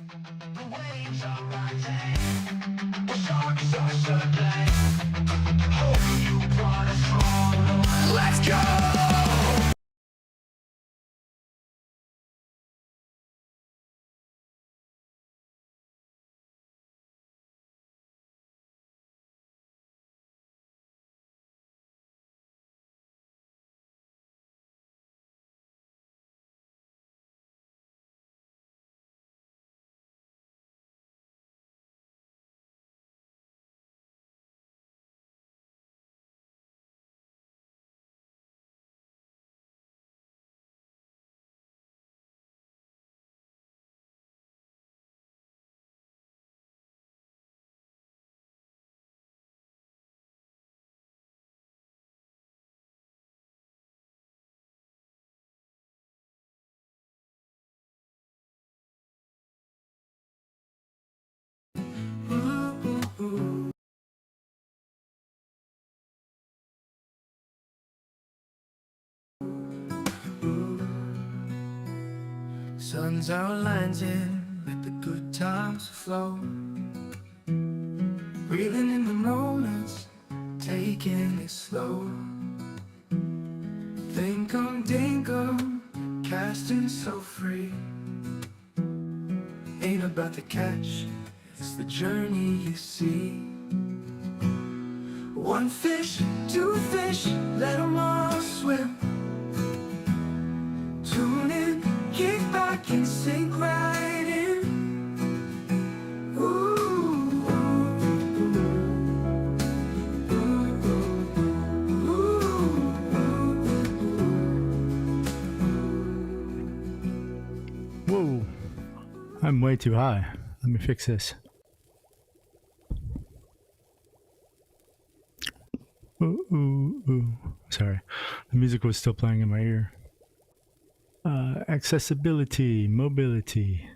The waves are rising, the sharks are circling. Hope you brought us all. Let's go! Sun's outlined in, let the good times flow. Breathing in the moments, taking it slow. Thinkum Dinkum, casting so free. Ain't about the catch, it's the journey you see. One fish, two fish, let them all swim. Tune in, kick back and sink right in. Ooh, Whoa, I'm way too high. Let me fix this. Ooh, ooh, ooh. Sorry, the music was still playing in my ear. Accessibility, mobility,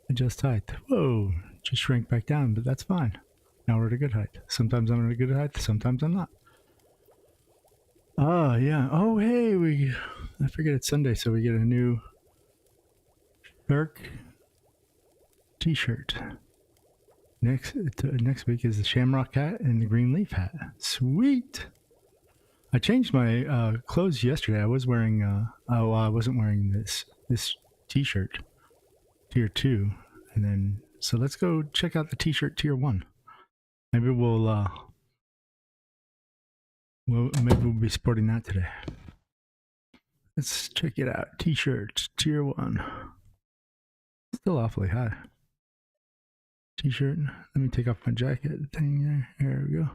adjust height. Whoa, just shrank back down, but that's fine. Now we're at a good height. Sometimes I'm at a good height, sometimes I'm not. Oh, yeah. Oh, hey, I forget it's Sunday, so we get a new dark t-shirt. Next week is the shamrock hat and the green leaf hat. Sweet. I changed my clothes yesterday. I was wearing I wasn't wearing this t-shirt tier 2, and then so let's go check out the t-shirt tier 1. Maybe we'll be sporting that today. Let's check it out. T-shirt tier 1. Still awfully high. T-shirt. Let me take off my jacket thing there. There we go.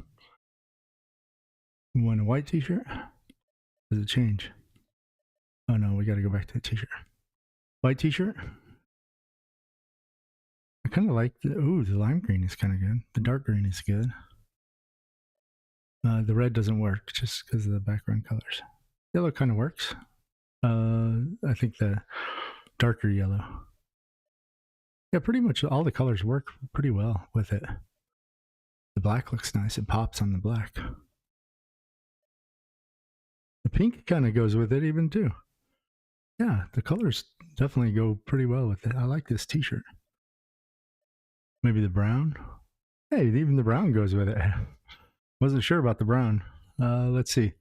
You want a white t-shirt? Does it change? Oh no, we got to go back to the t-shirt. White t-shirt. I kind of like the lime green is kind of good. The dark green is good. The red doesn't work just because of the background colors. Yellow kind of works. I think the darker yellow. Yeah, pretty much all the colors work pretty well with it. The black looks nice. It pops on the black. The pink kind of goes with it even too. Yeah, the colors definitely go pretty well with it. I like this t-shirt. Maybe the brown. Hey, even the brown goes with it. Wasn't sure about the brown. Let's see.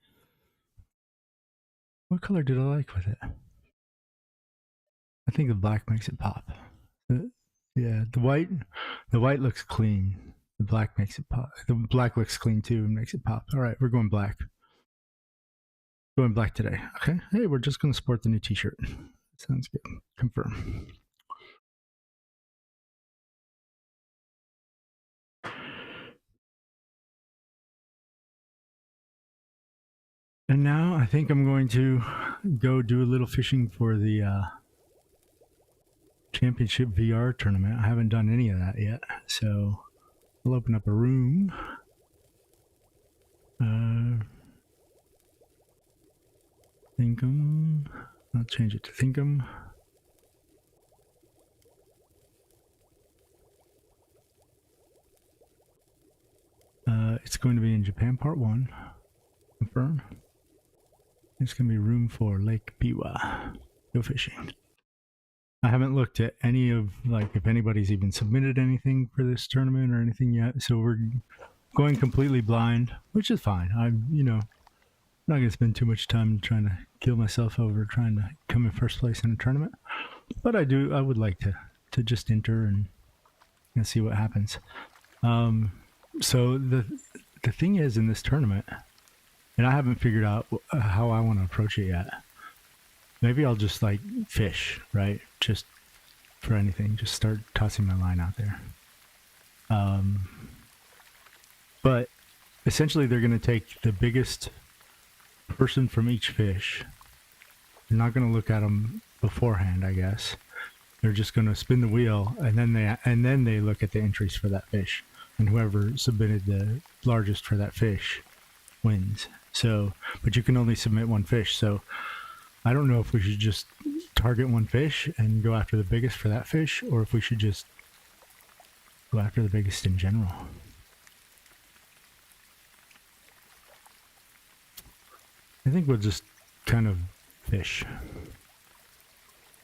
What color did I like with it? I think the black makes it pop. Yeah, the white looks clean. The black makes it pop. The black looks clean too and makes it pop. All right, we're going black. Going black today. Okay. Hey, we're just going to sport the new t-shirt. Sounds good. Confirm. And now I think I'm going to go do a little fishing for the Championship VR tournament. I haven't done any of that yet, so I'll open up a room. Thinkum. I'll change it to Thinkum. It's going to be in Japan Part 1. Confirm. It's going to be room for Lake Biwa. Go fishing. I haven't looked at any of, like, if anybody's even submitted anything for this tournament or anything yet. So we're going completely blind, which is fine. I'm, not going to spend too much time trying to kill myself over trying to come in first place in a tournament. But I would like to just enter and see what happens. So the thing is, in this tournament, and I haven't figured out how I want to approach it yet. Maybe I'll just like fish, right? Just for anything, just start tossing my line out there. But essentially they're going to take the biggest person from each fish. They're not going to look at them beforehand, I guess. They're just going to spin the wheel, and then they look at the entries for that fish, and whoever submitted the largest for that fish wins. So, but you can only submit one fish. So I don't know if we should just target one fish and go after the biggest for that fish, or if we should just go after the biggest in general. I think we'll just kind of fish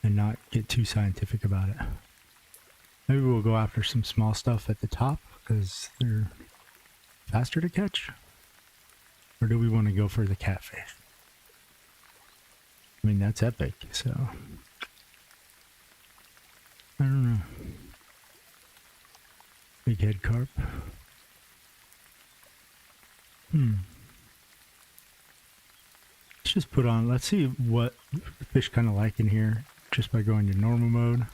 and not get too scientific about it. Maybe we'll go after some small stuff at the top because they're faster to catch. Or do we want to go for the catfish? I mean, that's epic, so I don't know. Big head carp. Let's just put on, let's see what fish kind of like in here just by going to normal mode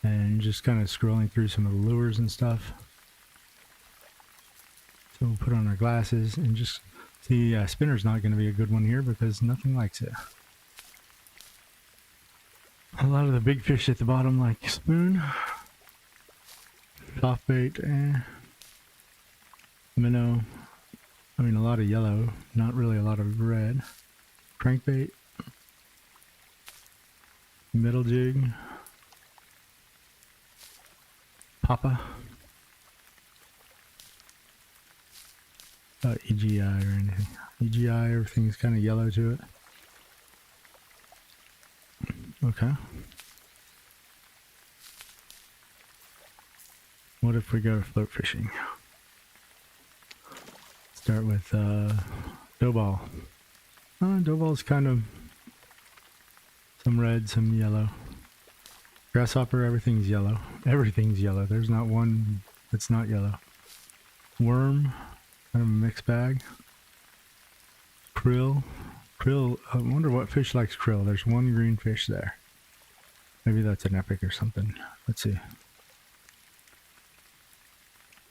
and just kind of scrolling through some of the lures and stuff. So we'll put on our glasses and just see. Spinner's not going to be a good one here because nothing likes it. A lot of the big fish at the bottom like spoon, soft bait, minnow. I mean, a lot of yellow, not really a lot of red. Crankbait, middle jig, papa, EGI or anything. EGI, everything's kind of yellow to it. Okay. What if we go float fishing? Start with dough ball. Dough ball's kind of some red, some yellow. Grasshopper, everything's yellow. Everything's yellow. There's not one that's not yellow. Worm, kind of a mixed bag. Krill. Krill, I wonder what fish likes krill. There's one green fish there. Maybe that's an epic or something. Let's see.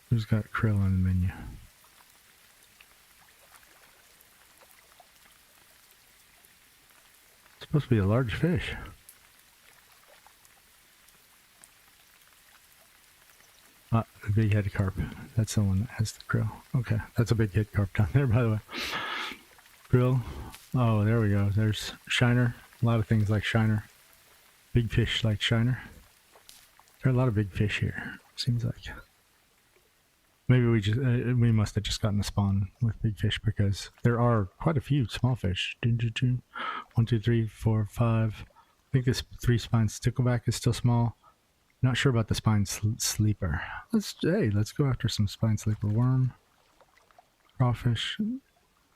Who's got krill on the menu? It's supposed to be a large fish. The big head carp. That's the one that has the krill. Okay, that's a big head carp down there, by the way. Krill. Oh, there we go. There's shiner. A lot of things like shiner. Big fish like shiner. There are a lot of big fish here, seems like. Maybe we must have just gotten a spawn with big fish because there are quite a few small fish. 1, 2, 3, 4, 5. I think this 3-spine stickleback is still small. Not sure about the spine sleeper. Let's go after some spine sleeper. Worm, crawfish,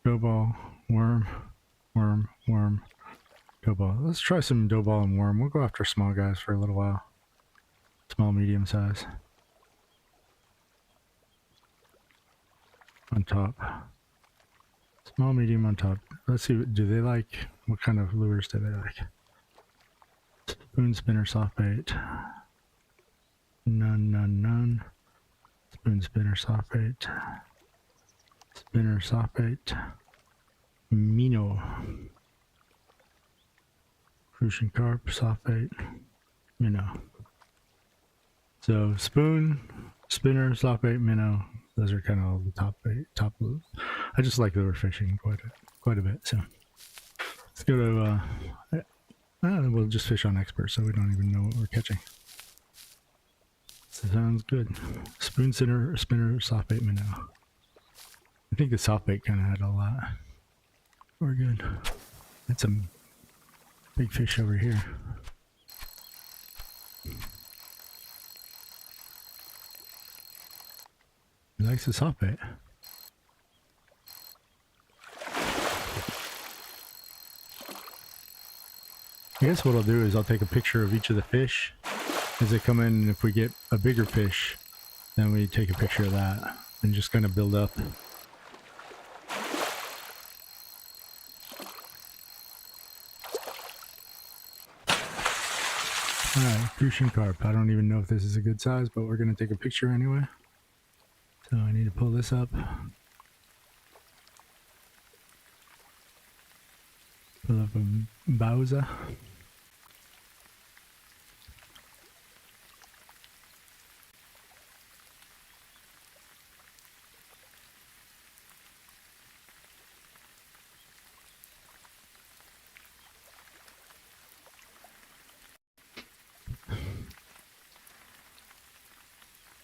dough ball, worm, dough ball. Let's try some dough ball and worm. We'll go after small guys for a little while. Small, medium size. On top. Small, medium on top. Let's see, do they like, what kind of lures do they like? Spoon, spinner, soft bait. None. Spoon, spinner, soft bait. Spinner, soft bait. Minnow. Crucian carp, soft bait. Minnow. So spoon, spinner, soft bait, minnow. Those are kind of all the top lures. I just like lure fishing quite a bit. So let's go to. We'll just fish on expert, so we don't even know what we're catching. So sounds good. Spoon, spinner, soft bait, minnow. I think the soft bait kind of had a lot. We're good. That's some big fish over here. likes the soft bait. I guess what I'll do is I'll take a picture of each of the fish as they come in, and if we get a bigger fish, then we take a picture of that and just kind of build up. Alright, crucian carp. I don't even know if this is a good size, but we're going to take a picture anyway. So I need to pull this up. Pull up a Bowser.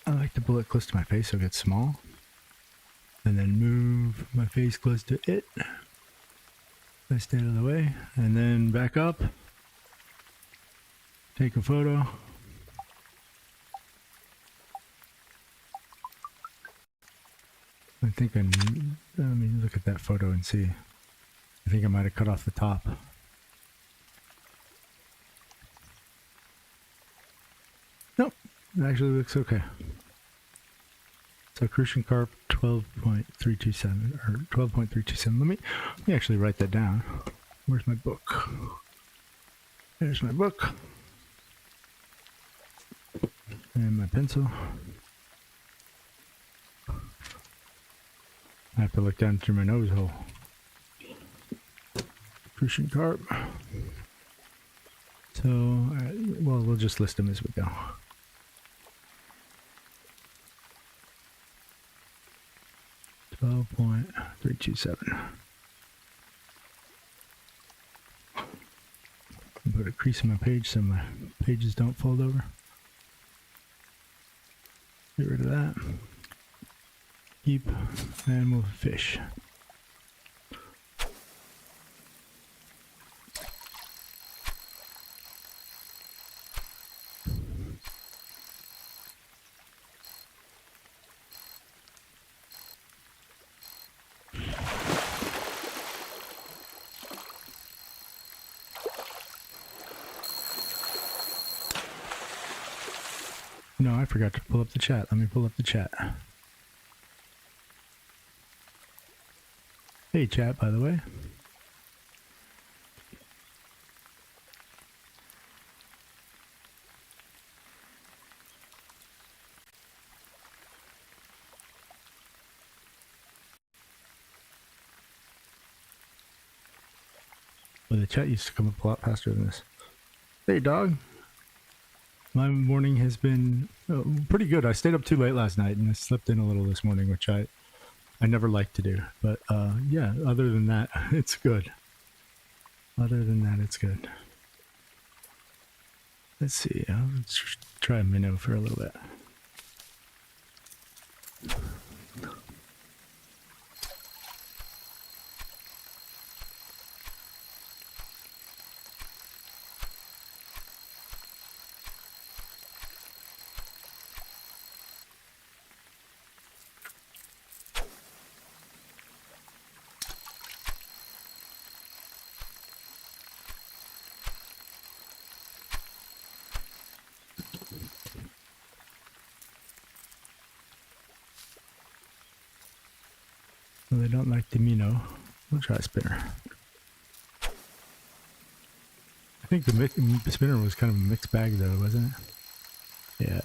I like to pull it close to my face so it gets small. And then move my face close to it. I stay out of the way. And then back up. Take a photo. I think let me look at that photo and see. I think I might have cut off the top. Nope, it actually looks okay. So crucian carp 12.327 or 12.327. Let me actually write that down. Where's my book? There's my book. And my pencil. I have to look down through my nose hole. Crucian carp. So, well, we'll just list them as we go. .327. Put a crease in my page so my pages don't fold over. Get rid of that. Keep, and we'll fish. No, I forgot to pull up the chat. Let me pull up the chat. Hey, chat, by the way. Well, the chat used to come up a lot faster than this. Hey, dog. My morning has been pretty good. I stayed up too late last night and I slept in a little this morning, which I never like to do. But yeah, other than that, it's good. Other than that, it's good. Let's see. Let's try a minnow for a little bit. Well, they don't like the minnow. We'll try a spinner. I think the spinner was kind of a mixed bag though, wasn't it? Yeah.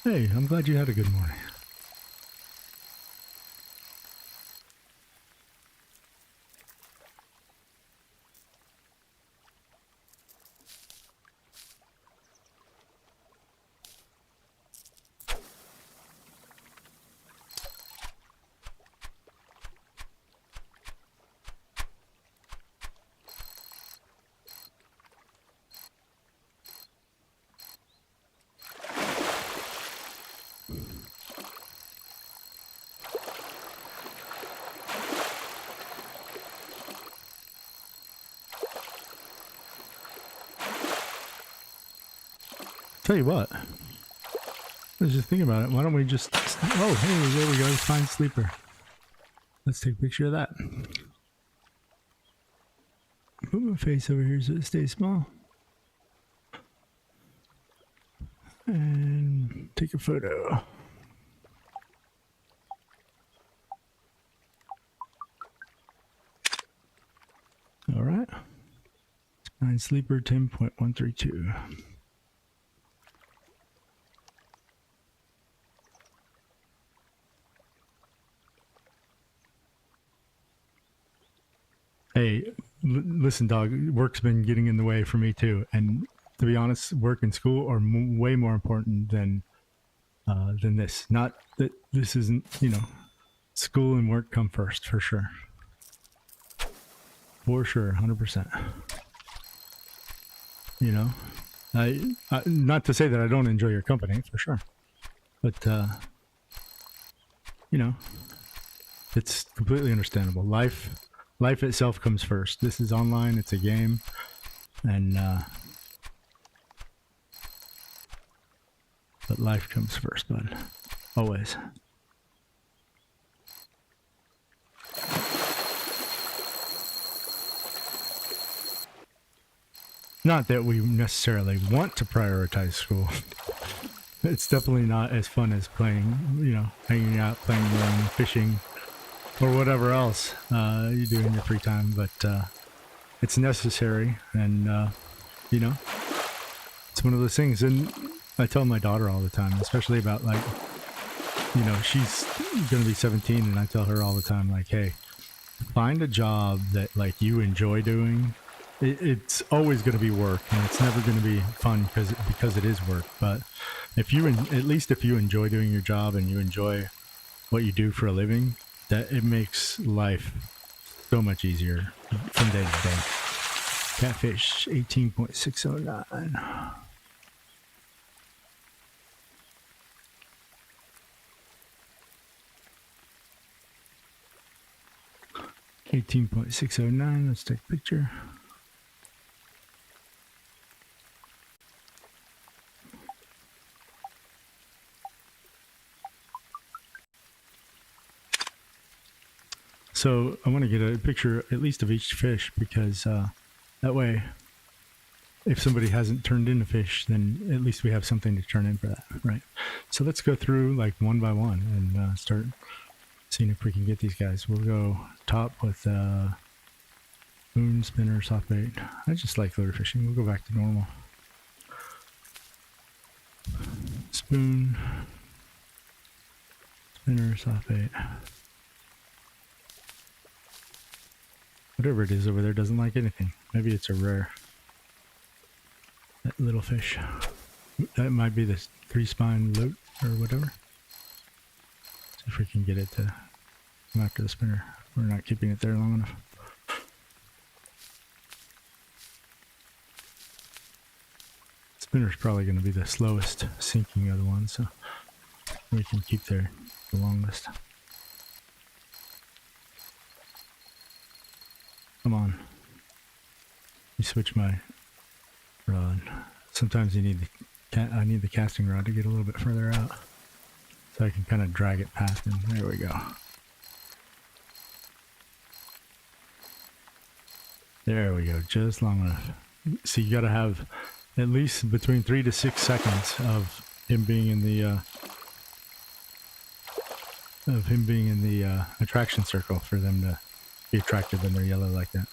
Hey, I'm glad you had a good morning. Tell you what. I was just thinking about it. Why don't we just... Oh, hey, there we go. Find sleeper. Let's take a picture of that. Put my face over here so it stays small. And take a photo. All right. Find sleeper 10.132. Hey, listen, dog. Work's been getting in the way for me too, and to be honest, work and school are way more important than this. Not that this isn't, you know, school and work come first for sure. For sure, 100%. You know, I not to say that I don't enjoy your company for sure, but you know, it's completely understandable. Life itself comes first. This is online. It's a game, and but life comes first, bud. Always. Not that we necessarily want to prioritize school. It's definitely not as fun as playing, you know, hanging out, playing around, fishing, or whatever else you do in your free time. But it's necessary, and you know, it's one of those things. And I tell my daughter all the time, especially about, like, you know, she's gonna be 17, and I tell her all the time, like, hey, find a job that, like, you enjoy doing. It's always going to be work, and it's never going to be fun because it is work. But if you at least if you enjoy doing your job and you enjoy what you do for a living, that it makes life so much easier from day to day. Catfish 18.609. $18.609. Let's take a picture. So I want to get a picture at least of each fish, because that way, if somebody hasn't turned in a fish, then at least we have something to turn in for that, right? So let's go through like one by one and start seeing if we can get these guys. We'll go top with spoon, spinner, soft bait. I just like lure fishing. We'll go back to normal. Spoon, spinner, soft bait. Whatever it is over there doesn't like anything. Maybe it's a rare. That little fish. That might be the 3-spine loot or whatever. See if we can get it to come after the spinner. We're not keeping it there long enough. Spinner's probably going to be the slowest sinking of the ones, so we can keep there the longest. Come on. You switch my rod. Sometimes you need I need the casting rod to get a little bit further out, so I can kind of drag it past him. There we go. There we go. Just long enough. So you got to have at least between 3 to 6 seconds of him being in the attraction circle for them to be attracted when they're yellow like that.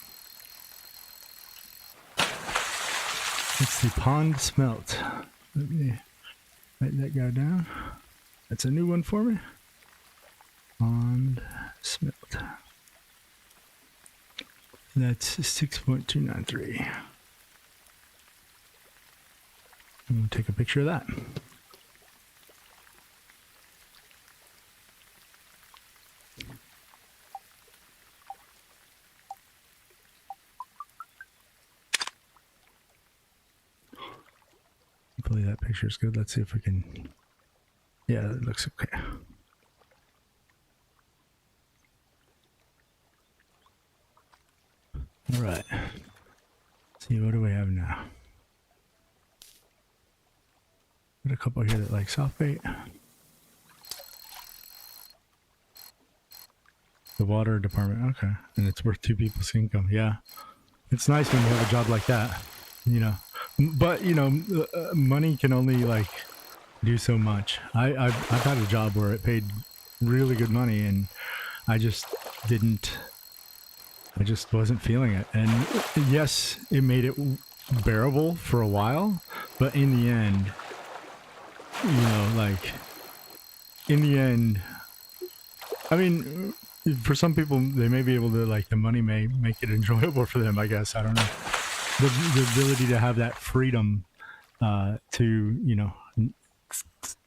It's the pond smelt. Let me write that guy down. That's a new one for me. Pond smelt. That's 6.293. I'm going to take a picture of that. Hopefully that picture is good. Let's see if we can. Yeah, it looks okay. All right. See, what do we have now? couple here that like soft bait. The water department, okay. And it's worth 2 people's income. Yeah. It's nice when you have a job like that, you know. But, you know, money can only like do so much. I've had a job where it paid really good money and I just wasn't feeling it. And yes, it made it bearable for a while, but in the end, you know, like in the end, I mean, for some people, they may be able to, like, the money may make it enjoyable for them, I guess. I don't know. The ability to have that freedom to, you know,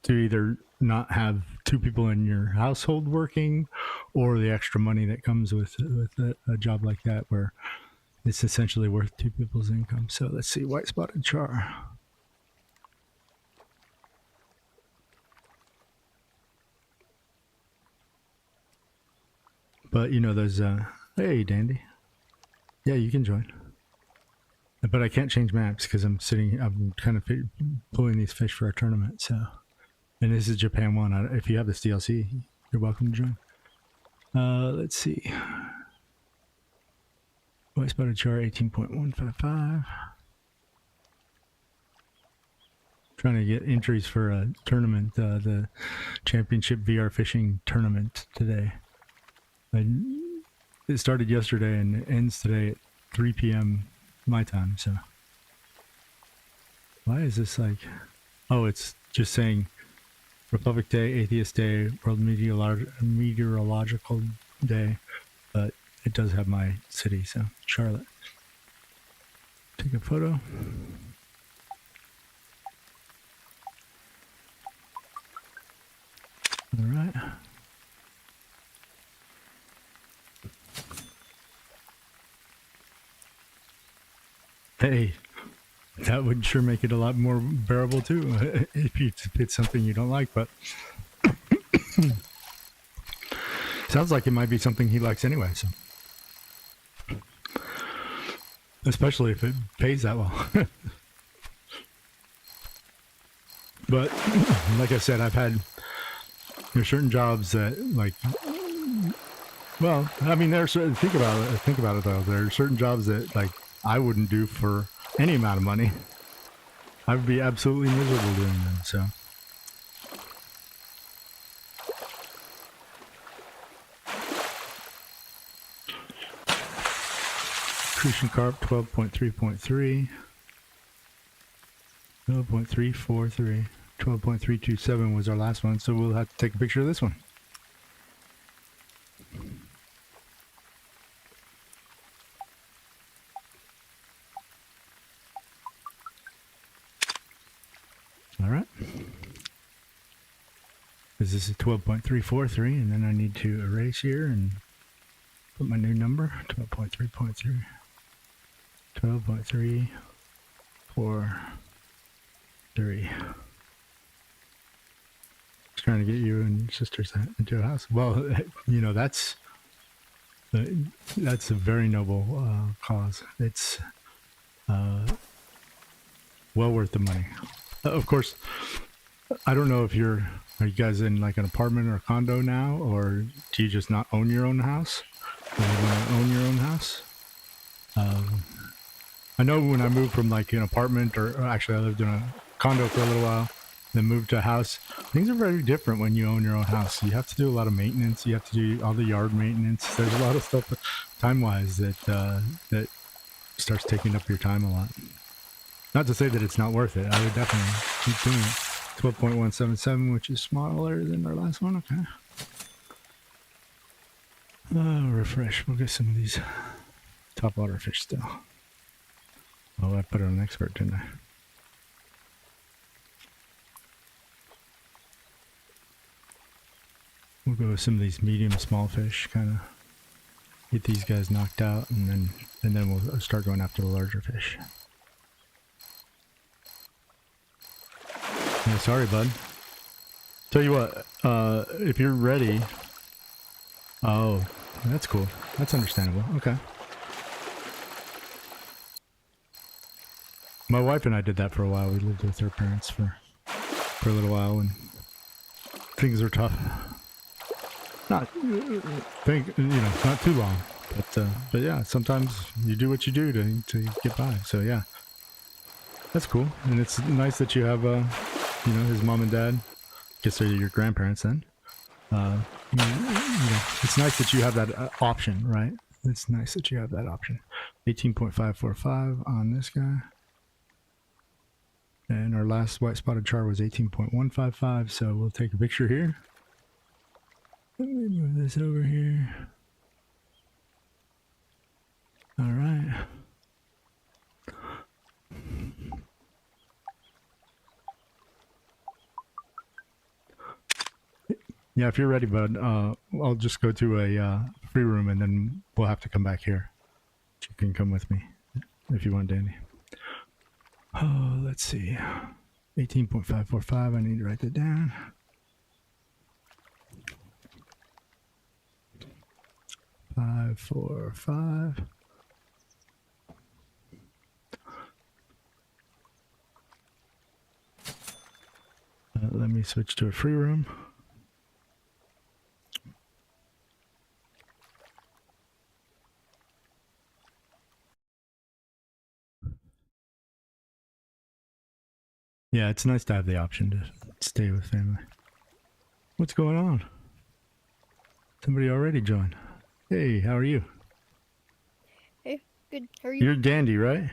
to either not have 2 people in your household working, or the extra money that comes with a job like that where it's essentially worth 2 people's income. So let's see, white spotted char. But you know, there's hey Dandy, yeah, you can join. But I can't change maps because I'm kind of pulling these fish for our tournament. So, and this is Japan 1. If you have this DLC, you're welcome to join. Let's see. White spotted char 18.155. Trying to get entries for a tournament, the championship VR fishing tournament today. It started yesterday and it ends today at 3 p.m. my time. So why is this like, oh, it's just saying Republic Day, Atheist Day, World Meteorological Day, but it does have my city. So Charlotte. Take a photo. All right. Hey, that would sure make it a lot more bearable too, if it's something you don't like, but sounds like it might be something he likes anyway, so. Especially if it pays that well. But like I said, there's certain jobs that, like, well, I mean, think about it though. There are certain jobs that, like, I wouldn't do for any amount of money. I would be absolutely miserable doing them, so. Crucian carp 12.3.3. 12.343. 12.327 was our last one, so we'll have to take a picture of this one. All right. Because this is 12.343, and then I need to erase here and put my new number, 12.3.3. 12.343. Just trying to get you and your sisters into a house. Well, you know, that's a very noble cause. It's well worth the money. Of course, I don't know if are you guys in like an apartment or a condo now, or do you just not own your own house? Or you want to own your own house? I know when I moved from like an apartment, or actually I lived in a condo for a little while, then moved to a house, things are very different when you own your own house. You have to do a lot of maintenance. You have to do all the yard maintenance. There's a lot of stuff time-wise that starts taking up your time a lot. Not to say that it's not worth it. I would definitely keep doing it. 12.177, which is smaller than our last one. Okay. Refresh. We'll get some of these topwater fish still. Oh, I put it on expert, didn't I? We'll go with some of these medium small fish, kind of get these guys knocked out, and then we'll start going after the larger fish. Yeah, sorry, bud. Tell you what, if you're ready. Oh, that's cool. That's understandable. Okay. My wife and I did that for a while. We lived with her parents for for a little while when things are tough. Not not too long, but yeah, sometimes you do what you do to get by. So yeah, that's cool, and it's nice that you have his mom and dad. Guess they're your grandparents then. It's nice that you have that option, right? It's nice that you have that option. 18.545 on this guy. And our last white spotted char was 18.155, so we'll take a picture here. Let me move this over here. All right. Yeah, if you're ready, bud, I'll just go to a free room and then we'll have to come back here. You can come with me if you want, Danny. Oh, let's see. 18.545, I need to write that down. Five, 4, 5. Let me switch to a free room. Yeah, it's nice to have the option to stay with family. What's going on? Somebody already joined. Hey, how are you? Hey, good. How are you? You're Dandy, right?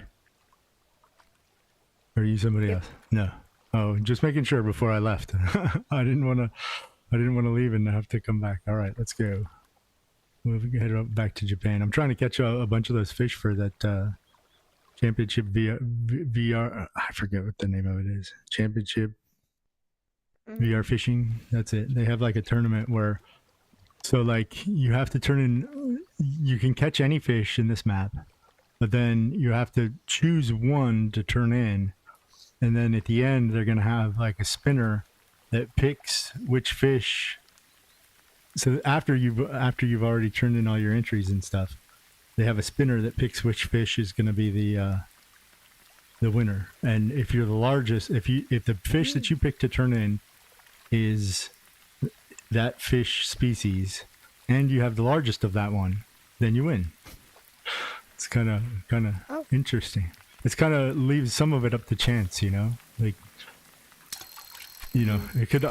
Or are you somebody else? No. Oh, just making sure before I left. I didn't want to leave and have to come back. All right, let's go. We'll head back to Japan. I'm trying to catch a bunch of those fish for that championship VR. I forget what the name of it is. Championship VR fishing. That's it. They have like a tournament where, so like you have to turn in. You can catch any fish in this map, but then you have to choose one to turn in, and then at the end they're gonna have like a spinner that picks which fish. So after you've already turned in all your entries and stuff, they have a spinner that picks which fish is going to be the winner. And if you're the largest, if the fish that you pick to turn in is that fish species, and you have the largest of that one, then you win. It's kind of interesting. It's kind of leaves some of it up to chance, like it could.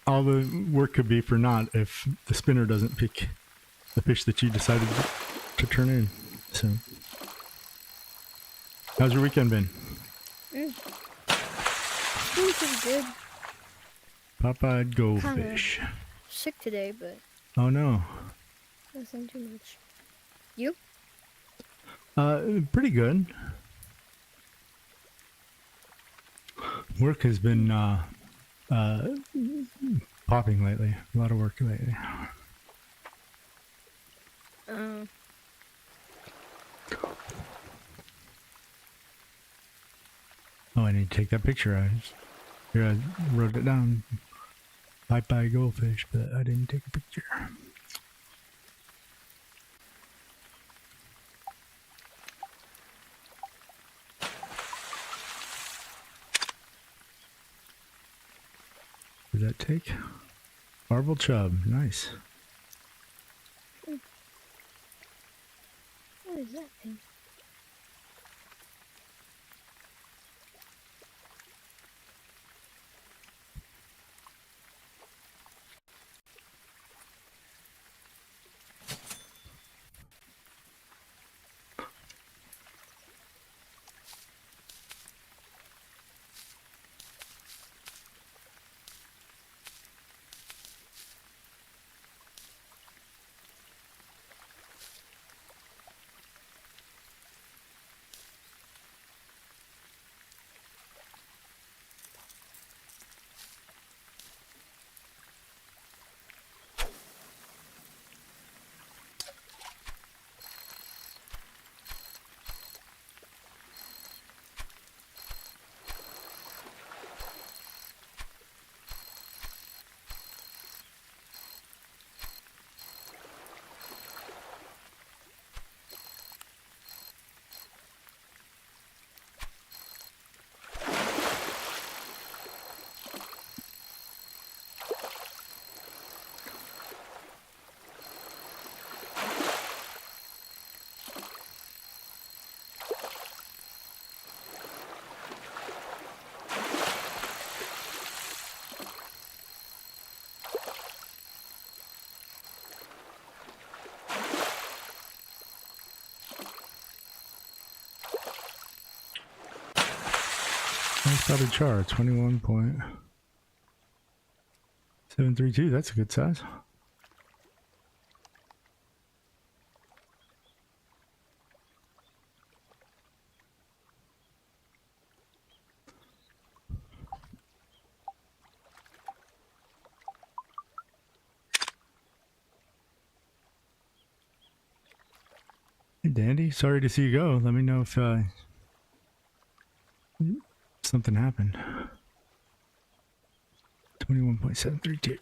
All the work could be for naught if the spinner doesn't pick the fish that you decided to turn in. So, how's your weekend been? Pretty good. Popeyed goldfish. Sick today, but Oh no. nothing too much. You? Pretty good. Work has been popping lately. A lot of work lately. Oh, I need to take that picture. I wrote it down. Bye-bye goldfish, but I didn't take a picture. What did that take? Marble chub. Nice. What is that thing? spotted char, 21.732. That's a good size. Hey, Dandy, sorry to see you go. Let me know if something happened. 21.732.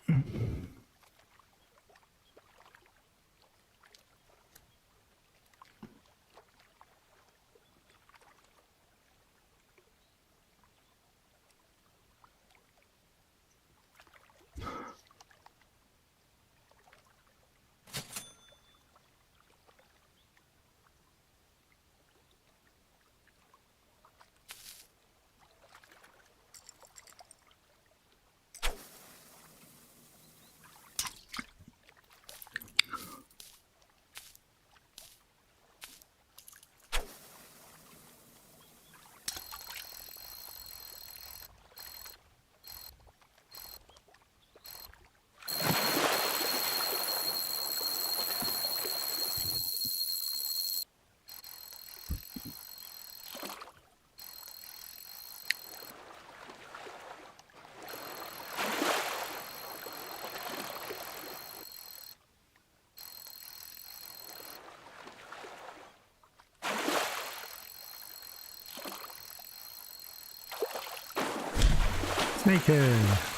Snakehead.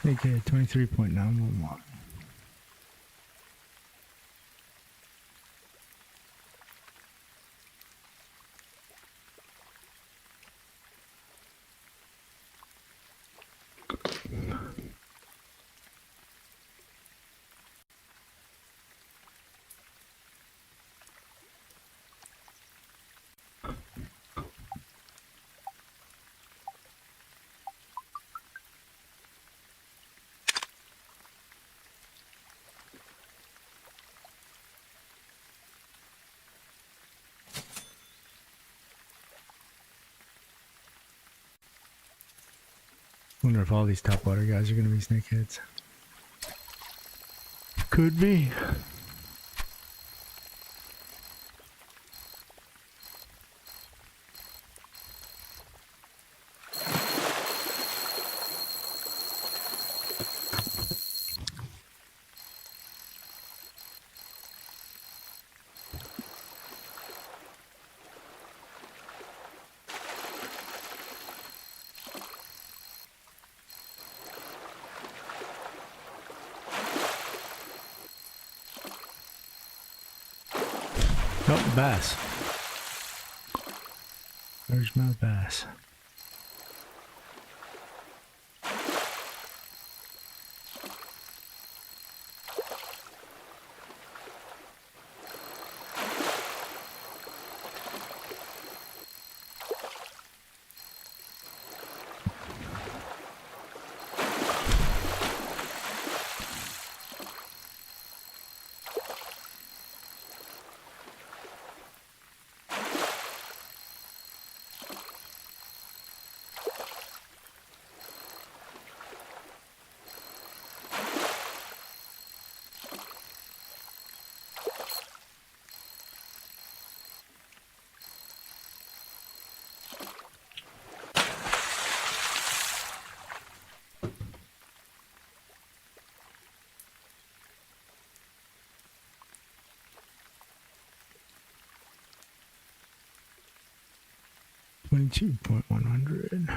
Snakehead 23.911. Wonder if all these topwater guys are going to be snakeheads. Could be. Oh, bass. Largemouth bass. 22.100.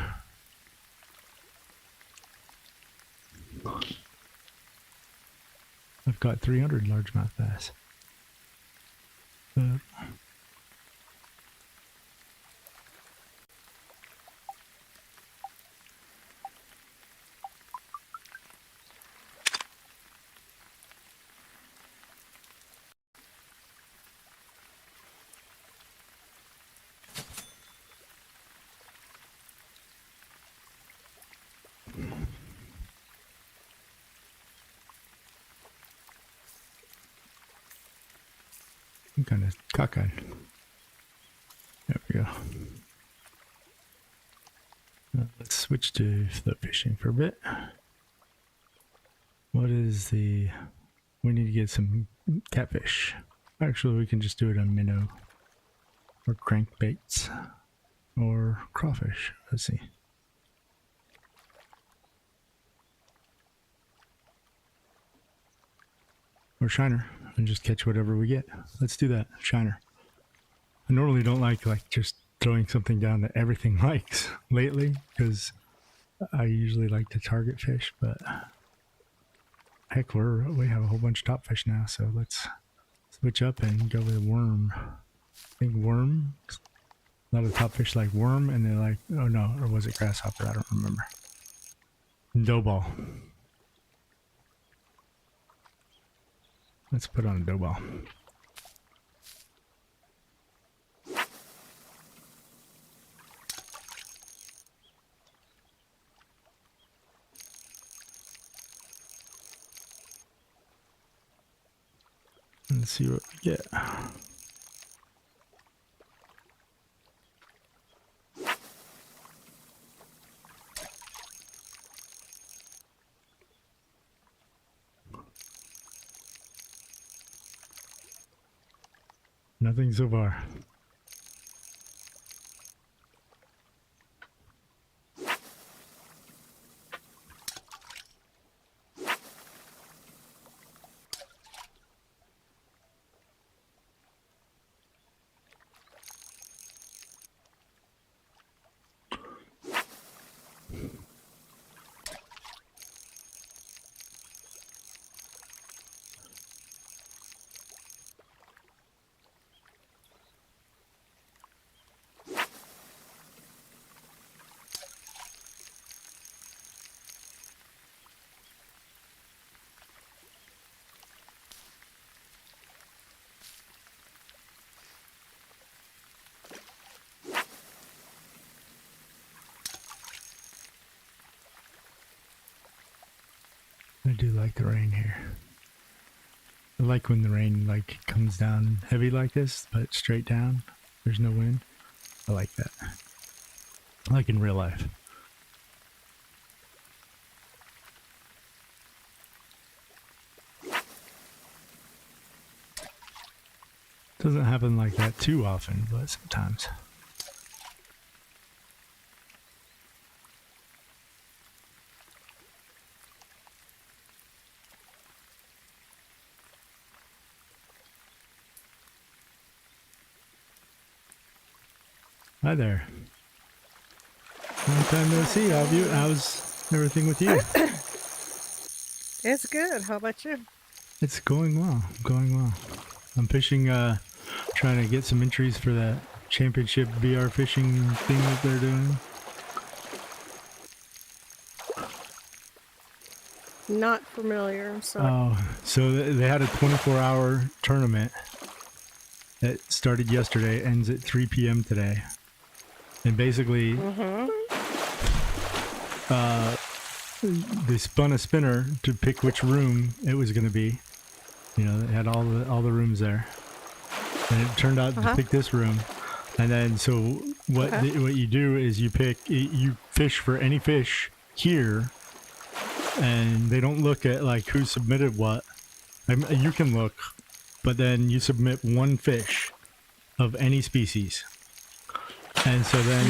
I've got 300 largemouth bass. I'm kind of cockeyed. There we go. Let's switch to float fishing for a bit. What is the... We need to get some catfish. Actually, we can just do it on minnow or crankbaits or crawfish. Let's see. Or shiner and just catch whatever we get. Let's do that. Shiner. I normally don't like just throwing something down that everything likes lately because I usually like to target fish, but heck, we have a whole bunch of top fish now, so let's switch up and go with worm. I think worm. A lot of top fish like worm, and they're like, oh no, or was it grasshopper? I don't remember. Dough ball. Let's put on a dough ball. Let's see what we get. Nothing so far. I do like the rain here. I like when the rain comes down heavy like this, but straight down. There's no wind. I like that. Like in real life. Doesn't happen like that too often, but sometimes. Hi there. Long time no see. How's everything with you? It's good. How about you? It's going well. Going well. I'm fishing, trying to get some entries for that championship VR fishing thing that they're doing. Not familiar. I'm sorry. Oh, so they had a 24-hour tournament that started yesterday, ends at 3 p.m. today. And basically, they spun a spinner to pick which room it was going to be. You know, they had all the rooms there, and it turned out to pick this room. And then, so what you do is you fish for any fish here, and they don't look at who submitted what. You can look, but then you submit one fish of any species. And so then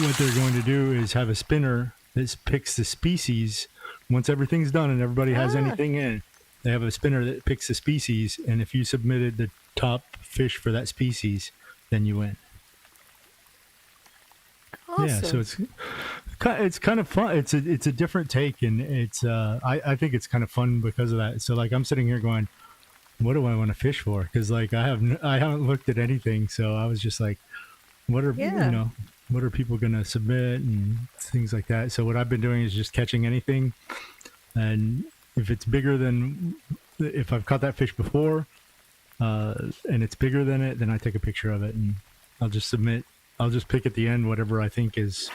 what they're going to do is have a spinner that picks the species. Once everything's done and everybody has anything in, they have a spinner that picks the species. And if you submitted the top fish for that species, then you win. Yeah, so it's kind of fun. It's a different take, and it's I think it's kind of fun because of that. So like I'm sitting here going, what do I want to fish for? Because like I haven't looked at anything, so I was just like, what are Yeah. what are people gonna submit and things like that. So what I've been doing is just catching anything, and if it's bigger than if I've caught that fish before, and it's bigger than it, then I take a picture of it and I'll just submit. I'll just pick at the end whatever I think is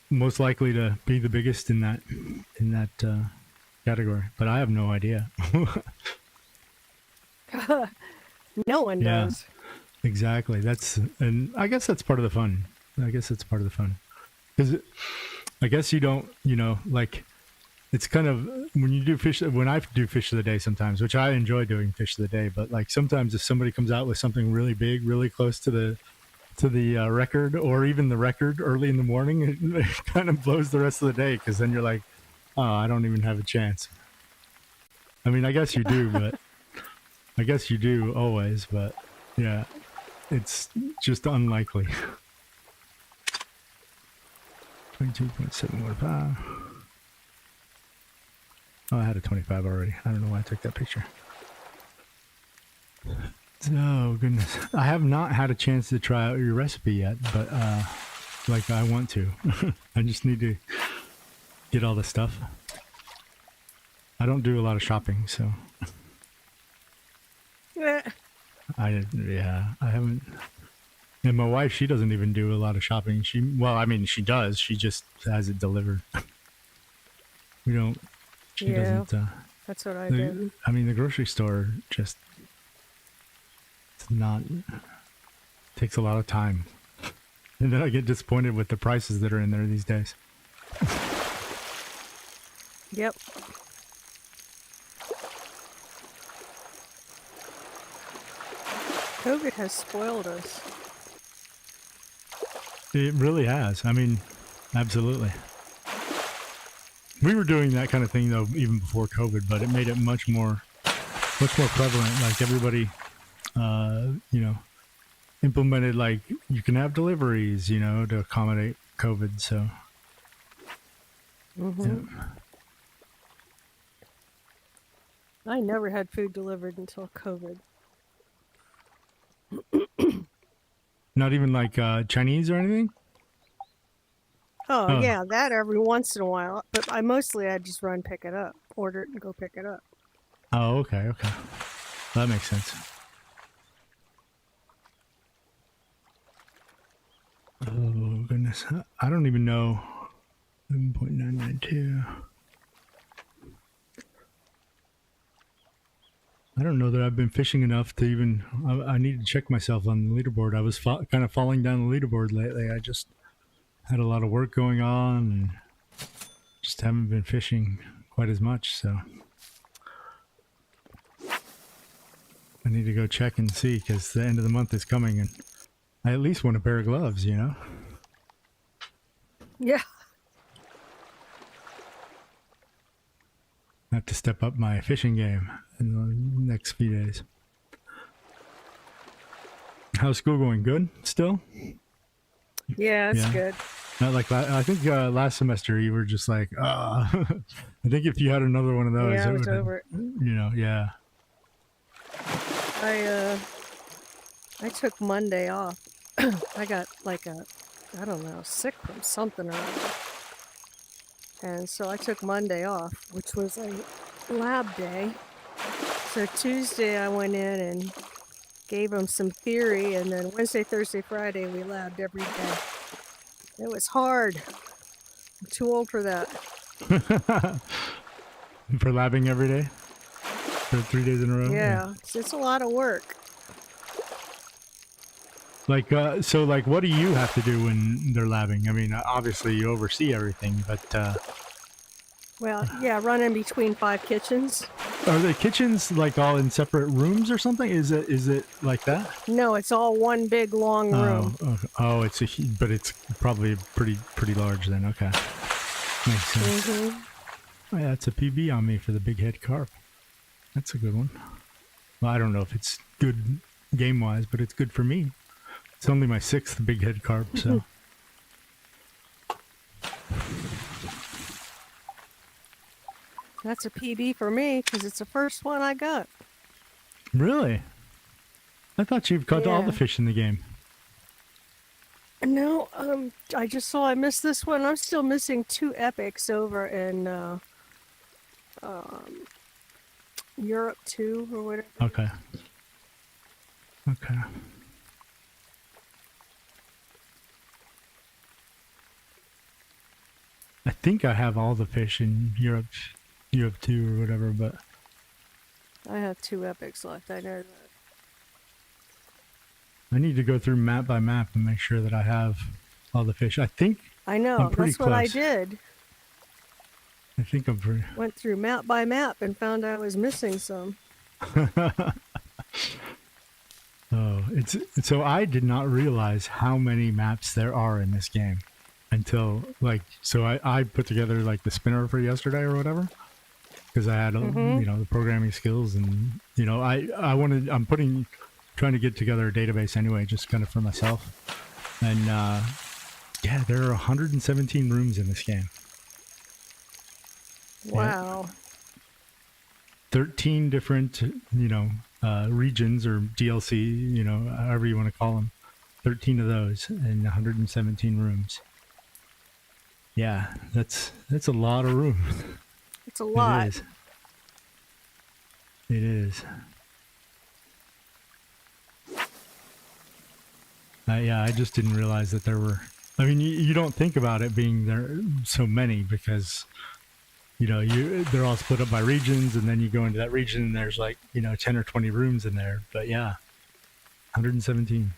most likely to be the biggest in that category. But I have no idea. No one Yeah. does. Exactly. And I guess that's part of the fun. Because I guess you don't, like it's kind of when you do when I do fish of the day sometimes, which I enjoy doing fish of the day, but like sometimes if somebody comes out with something really big, really close to the record, or even the record early in the morning, it kind of blows the rest of the day because then you're like, oh, I don't even have a chance. I mean, I guess you do, but I guess you do always, but yeah, it's just unlikely. 22.715. Oh, I had a 25 already. I don't know why I took that picture. Oh, goodness. I have not had a chance to try out your recipe yet, but like I want to. I just need to get all the stuff. I don't do a lot of shopping, so Eh, I haven't. And my wife, she doesn't even do a lot of shopping. She does. She just has it delivered. We don't. She Yeah. doesn't. That's what I do. I mean, the grocery store just it's not takes a lot of time, and then I get disappointed with the prices that are in there these days. Yep. COVID has spoiled us. It really has. I mean, absolutely. We were doing that kind of thing though even before COVID, but it made it much more prevalent. Like everybody, implemented like you can have deliveries, to accommodate COVID. So, yeah. I never had food delivered until COVID. Not even like Chinese or anything. Oh, Oh. yeah, that every once in a while. But I just run pick it up, order it and go pick it up. Oh, okay. That makes sense. Oh, goodness. I don't even know. 11.992. I don't know that I've been fishing enough to even. I need to check myself on the leaderboard. I was kind of falling down the leaderboard lately. I just had a lot of work going on and just haven't been fishing quite as much. So I need to go check and see because the end of the month is coming and I at least want a pair of gloves, Yeah. I have to step up my fishing game in the next few days. How's school going? Good still? Yeah, it's Yeah. good. Not like I think last semester you were just like, I think if you had another one of those, Yeah, I was would've- over it. Yeah. I took Monday off. I got like sick from something or other. And so I took Monday off, which was a lab day. So Tuesday I went in and gave them some theory, and then Wednesday, Thursday, Friday we labbed every day. It was hard. I'm too old for that. For labbing every day? For 3 days in a row? Yeah, it's a lot of work. Like, so like, what do you have to do when they're labbing? I mean, obviously you oversee everything, but Well, yeah, running between 5 kitchens. are the kitchens like all in separate rooms or something? Is it like that? No, it's all one big long room. Oh, but it's probably pretty large then. Okay, makes sense. Mm-hmm. Oh, yeah, that's a PB on me for the big head carp. That's a good one. Well, I don't know if it's good game wise, but it's good for me. It's only my 6th big head carp, so That's a PB for me because it's the first one I got. Really? I thought you've caught all the Yeah. fish in the game. No, I just saw I missed this one. I'm still missing 2 epics over in Europe 2 or whatever. Okay. Okay. I think I have all the fish in Europe 2 or whatever, but I have 2 epics left. I know that. I need to go through map by map and make sure that I have all the fish. I think I know. I'm pretty That's what I close. did. I'm pretty. Went through map by map and found I was missing some. Oh, it's so I did not realize how many maps there are in this game until I put together like the spinner for yesterday or whatever because I had the programming skills and I'm trying to get together a database anyway just kind of for myself and yeah, there are 117 rooms in this game. Wow. 13 different regions or DLC, however you want to call them. 13 of those and 117 rooms. Yeah, that's a lot of room. It's a lot. It is. Yeah, I just didn't realize that there were. I mean, you don't think about it being there so many because, they're all split up by regions, and then you go into that region and there's 10 or 20 rooms in there. But yeah, 117.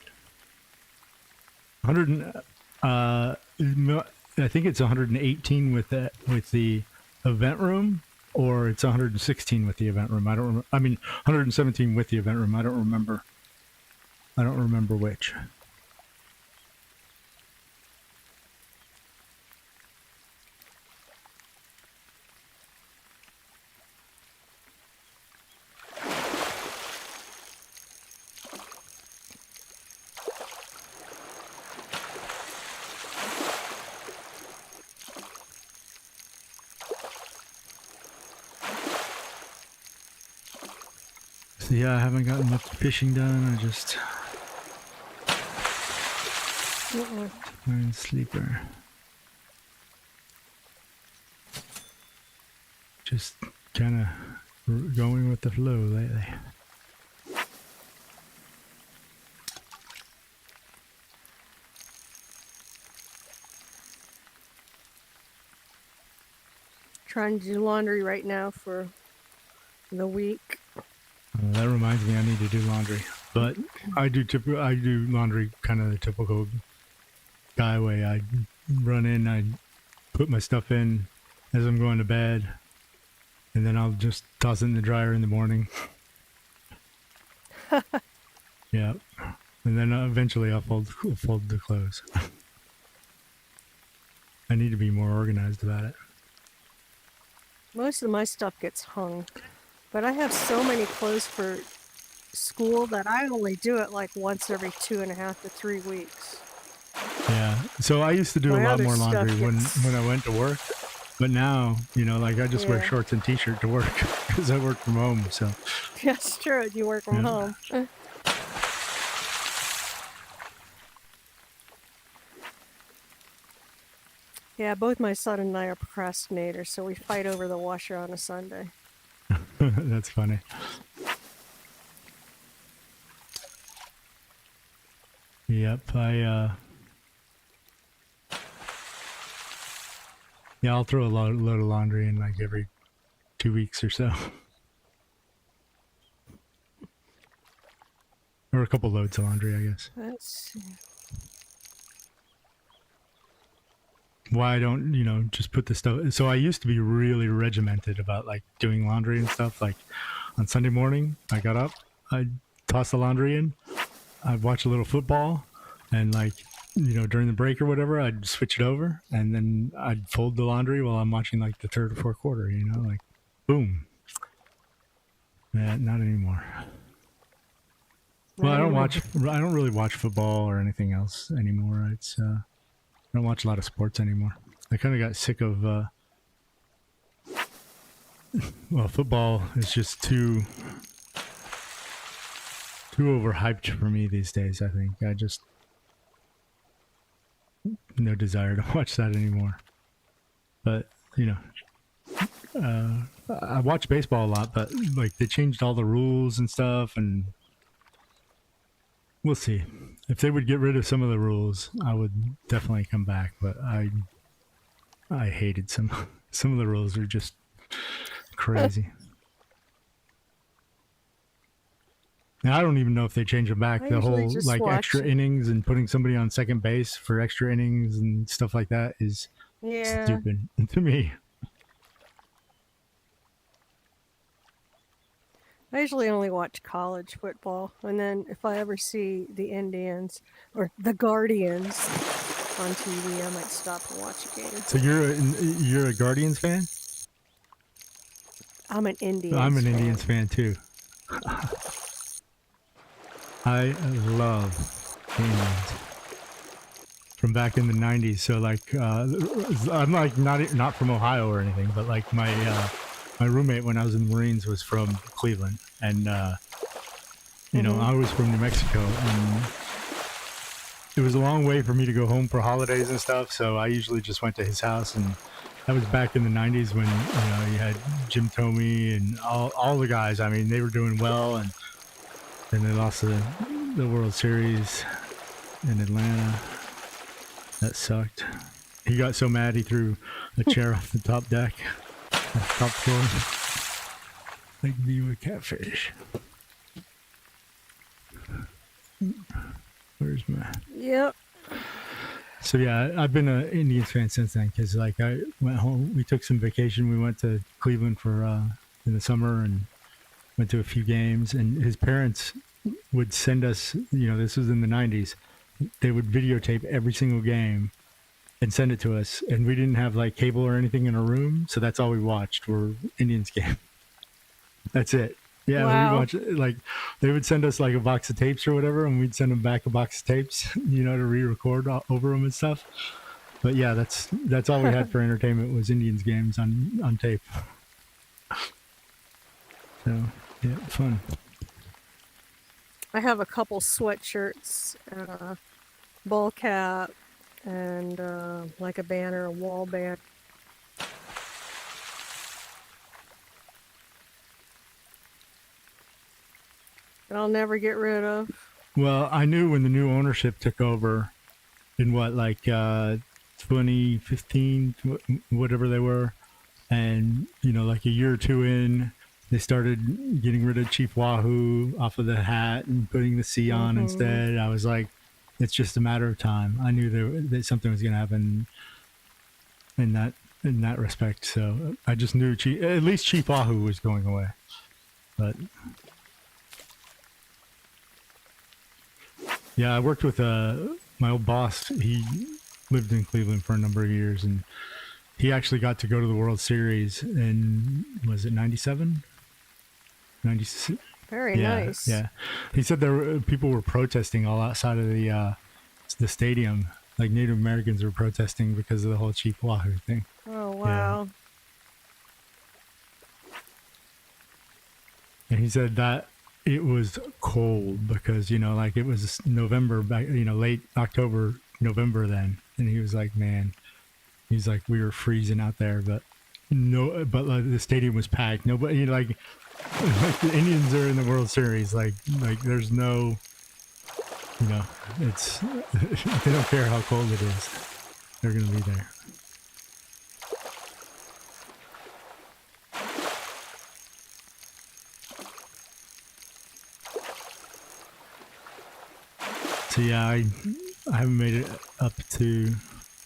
100. I think it's 118 with the event room, or it's 116 with the event room. I mean 117 with the event room. I don't remember which. So yeah, I haven't gotten much fishing done. I just find sleeper. Just kind of going with the flow lately. Trying to do laundry right now for the week. That reminds me, I need to do laundry. But I do laundry kind of the typical guy way. I run in, I put my stuff in as I'm going to bed, and then I'll just toss it in the dryer in the morning. Yeah, and then eventually I'll fold the clothes. I need to be more organized about it. Most of my stuff gets hung, but I have so many clothes for school that I only do it like once every 2.5 to 3 weeks. Yeah, so I used to do My a lot other more stuff laundry gets- when I went to work, but now I just wear Yeah. shorts and t-shirt to work because I work from home. So That's true. You work from Yeah. home. Yeah, both my son and I are procrastinators, so we fight over the washer on a Sunday. that's funny. Yep, yeah, I'll throw a load of laundry in like every 2 weeks or so. Or a couple loads of laundry, I guess. Let's see. Why I don't, just put the stuff. So I used to be really regimented about like doing laundry and stuff. Like on Sunday morning, I got up, I'd toss the laundry in, I'd watch a little football, and during the break or whatever, I'd switch it over, and then I'd fold the laundry while I'm watching like the third or fourth quarter, boom. Yeah, not anymore. Well, I don't really watch football or anything else anymore. I don't watch a lot of sports anymore. I kind of got sick of well, football is just too overhyped for me these days. I think I just no desire to watch that anymore. But I watch baseball a lot, but like they changed all the rules and stuff, and we'll see. If they would get rid of some of the rules, I would definitely come back. But I hated some of the rules are just crazy. Now, I don't even know if they change them back. I The usually whole just like watch extra it. innings and putting somebody on second base for extra innings and stuff like that is Yeah. stupid to me. I usually only watch college football, and then if I ever see the Indians or the Guardians on TV, I might stop and watch a game. So you're a Guardians fan? I'm an Indians I'm an fan. Indians fan too. I love Indians from back in the '90s. So like, I'm like not from Ohio or anything, but like my roommate when I was in the Marines was from Cleveland, and I was from New Mexico, and it was a long way for me to go home for holidays and stuff. So I usually just went to his house, and that was back in the '90s when you had Jim Thome and all the guys. I mean, they were doing well, and then they lost the World Series in Atlanta. That sucked. He got so mad he threw a chair off the top deck, top floor, like view a catfish. Where's my? Yep. So yeah, I've been an Indians fan since then because like I went home. We took some vacation. We went to Cleveland for in the summer and went to a few games. And his parents would send us. This was in the '90s. They would videotape every single game and send it to us. And we didn't have like cable or anything in our room, so that's all we watched were Indians game. That's it. Yeah, Wow. we watch like they would send us like a box of tapes or whatever, and we'd send them back a box of tapes, to re-record over them and stuff. But yeah, that's all we had for entertainment was Indians games on tape. So yeah, fun. I have a couple sweatshirts, ball cap, and like a banner, a wall banner. That I'll never get rid of. Well, I knew when the new ownership took over in 2015, whatever they were, and like a year or two in, they started getting rid of Chief Wahoo off of the hat and putting the C on instead. I was like, it's just a matter of time. I knew that something was going to happen in that respect. So I just knew at least Chief Wahoo was going away. But yeah, I worked with my old boss. He lived in Cleveland for a number of years, and he actually got to go to the World Series in, was it 97? 96? Very Yeah, nice. yeah. He said people were protesting all outside of the stadium. Like Native Americans were protesting because of the whole Chief Wahoo thing. Oh, wow. And he said that it was cold because, like it was November, late October, November then. And he was like, man, he's like, we were freezing out there, but the stadium was packed. Nobody, like the Indians are in the World Series. Like there's no, it's, they don't care how cold it is. They're going to be there. So yeah, I haven't made it up to.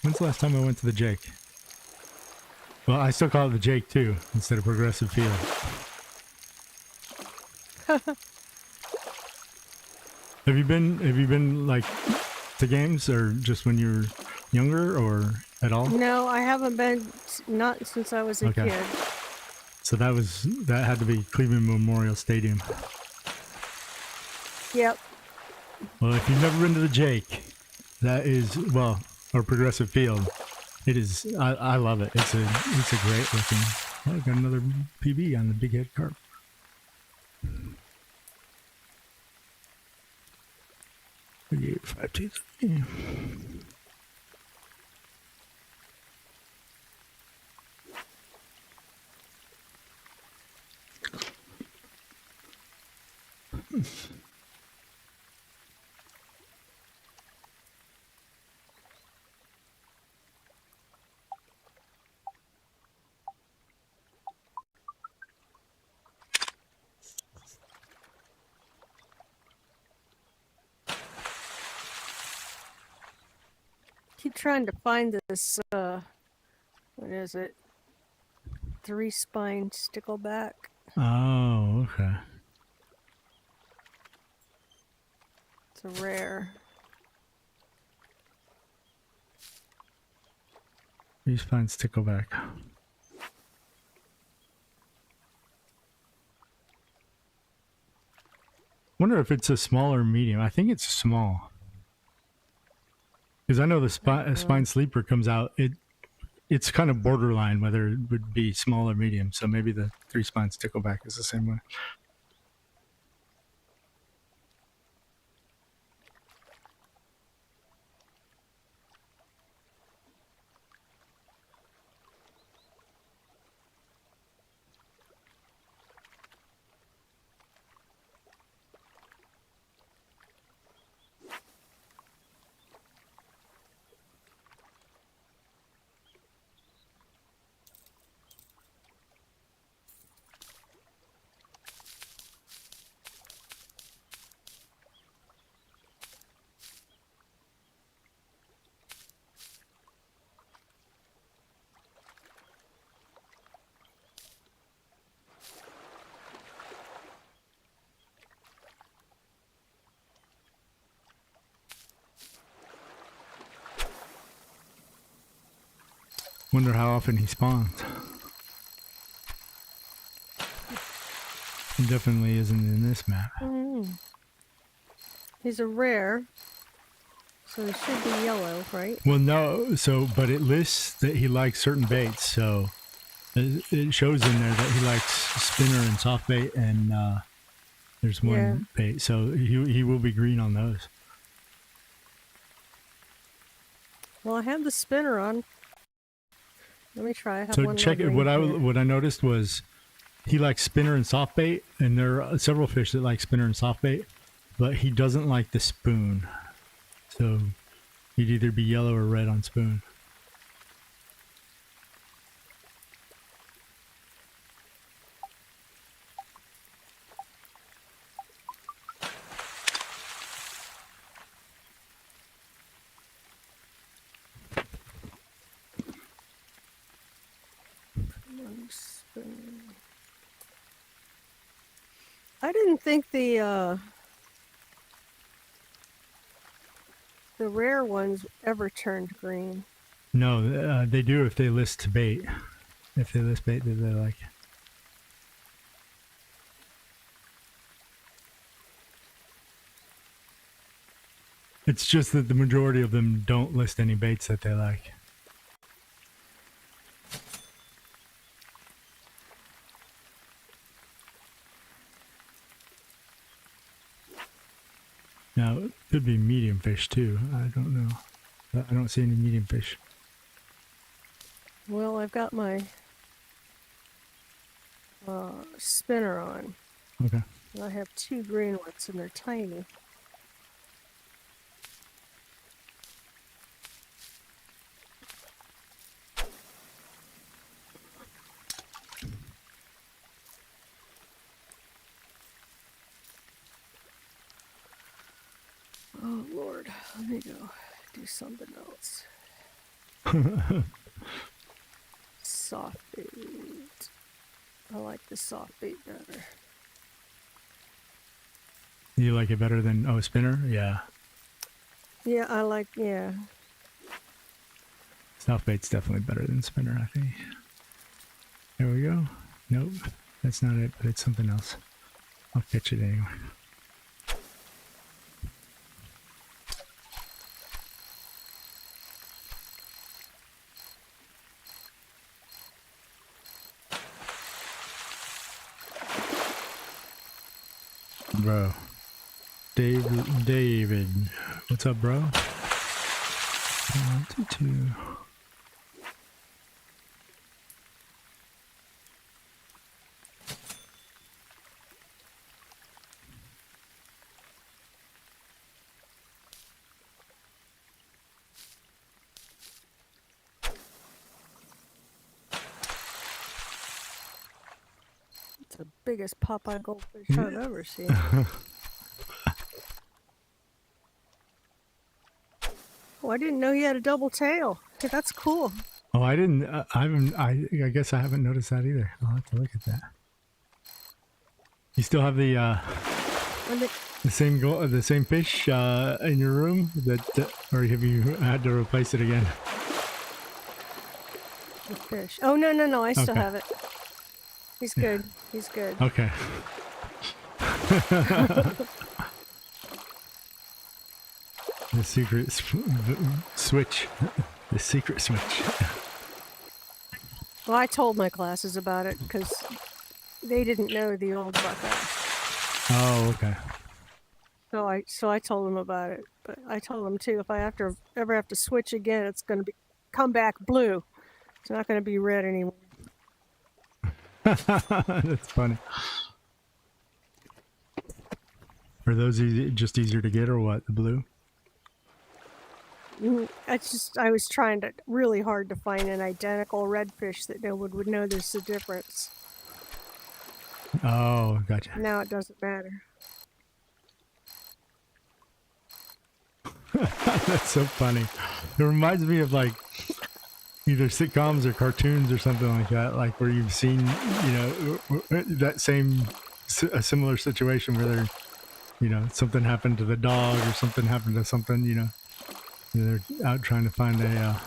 When's the last time I went to the Jake? Well, I still call it the Jake too, instead of Progressive Field. Have you been like to games, or just when you were younger, or at all? No, I haven't been, not since I was a Okay. kid. So that had to be Cleveland Memorial Stadium. Yep. Well, if you've never been to the Jake, that is, or Progressive Field, it is. I love it. It's a great looking Oh, I got another PB on the big head carp. Yeah, 5 teeth. Yeah. Keep trying to find this, what is it? 3-spine stickleback. Oh, okay. It's a rare. These find stickleback. Wonder if it's a small or medium. I think it's small. Because I know the spine sleeper comes out. It's kind of borderline whether it would be small or medium. So maybe the 3-spine stickleback is the same way. Wonder how often he spawns. He definitely isn't in this map. He's a rare, so he should be yellow, right? Well, no. So, but it lists that he likes certain baits. So it shows in there that he likes spinner and soft bait, and there's one bait. So he will be green on those. Well, I have the spinner on. Let me try. I have So one check it. leg right here. What I noticed was he likes spinner and soft bait, and there are several fish that like spinner and soft bait, but he doesn't like the spoon. So he'd either be yellow or red on spoon. I didn't think the rare ones ever turned green. No, they do if they list bait. If they list bait that they like. It's just that the majority of them don't list any baits that they like. Now, it could be medium fish too. I don't know. I don't see any medium fish. Well, I've got my spinner on. Okay. And I have 2 green ones, and they're tiny. Oh, Lord. Let me go do something else. Soft bait. I like the soft bait better. You like it better than spinner? Yeah. Yeah, I like, yeah. Soft bait's definitely better than spinner, I think. There we go. Nope, that's not it, but it's something else. I'll catch it anyway. Bro. David. What's up, bro? 1, 2, 2. It's the biggest Popeye goldfish I've ever seen. Oh, I didn't know he had a double tail. Hey, that's cool. Oh, I didn't. I haven't. I guess I haven't noticed that either. I'll have to look at that. You still have the the same fish in your room that, or have you had to replace it again? The fish. Oh, no. I still Okay. have it. He's good. He's good. Okay. The secret switch. The secret switch. Well, I told my classes about it because they didn't know the old Buckeye. Oh, okay. So I told them about it. But I told them too, if I ever have to switch again, it's going to come back blue. It's not going to be red anymore. That's funny. Are those just easier to get, or what? The blue? I was trying really hard to find an identical redfish that no one would know there's a difference. Oh, gotcha. Now it doesn't matter. That's so funny. It reminds me of like either sitcoms or cartoons or something like that, like where you've seen, you know, that a similar situation where they're, you know, something happened to the dog or something happened to something, you know, and they're out trying to find a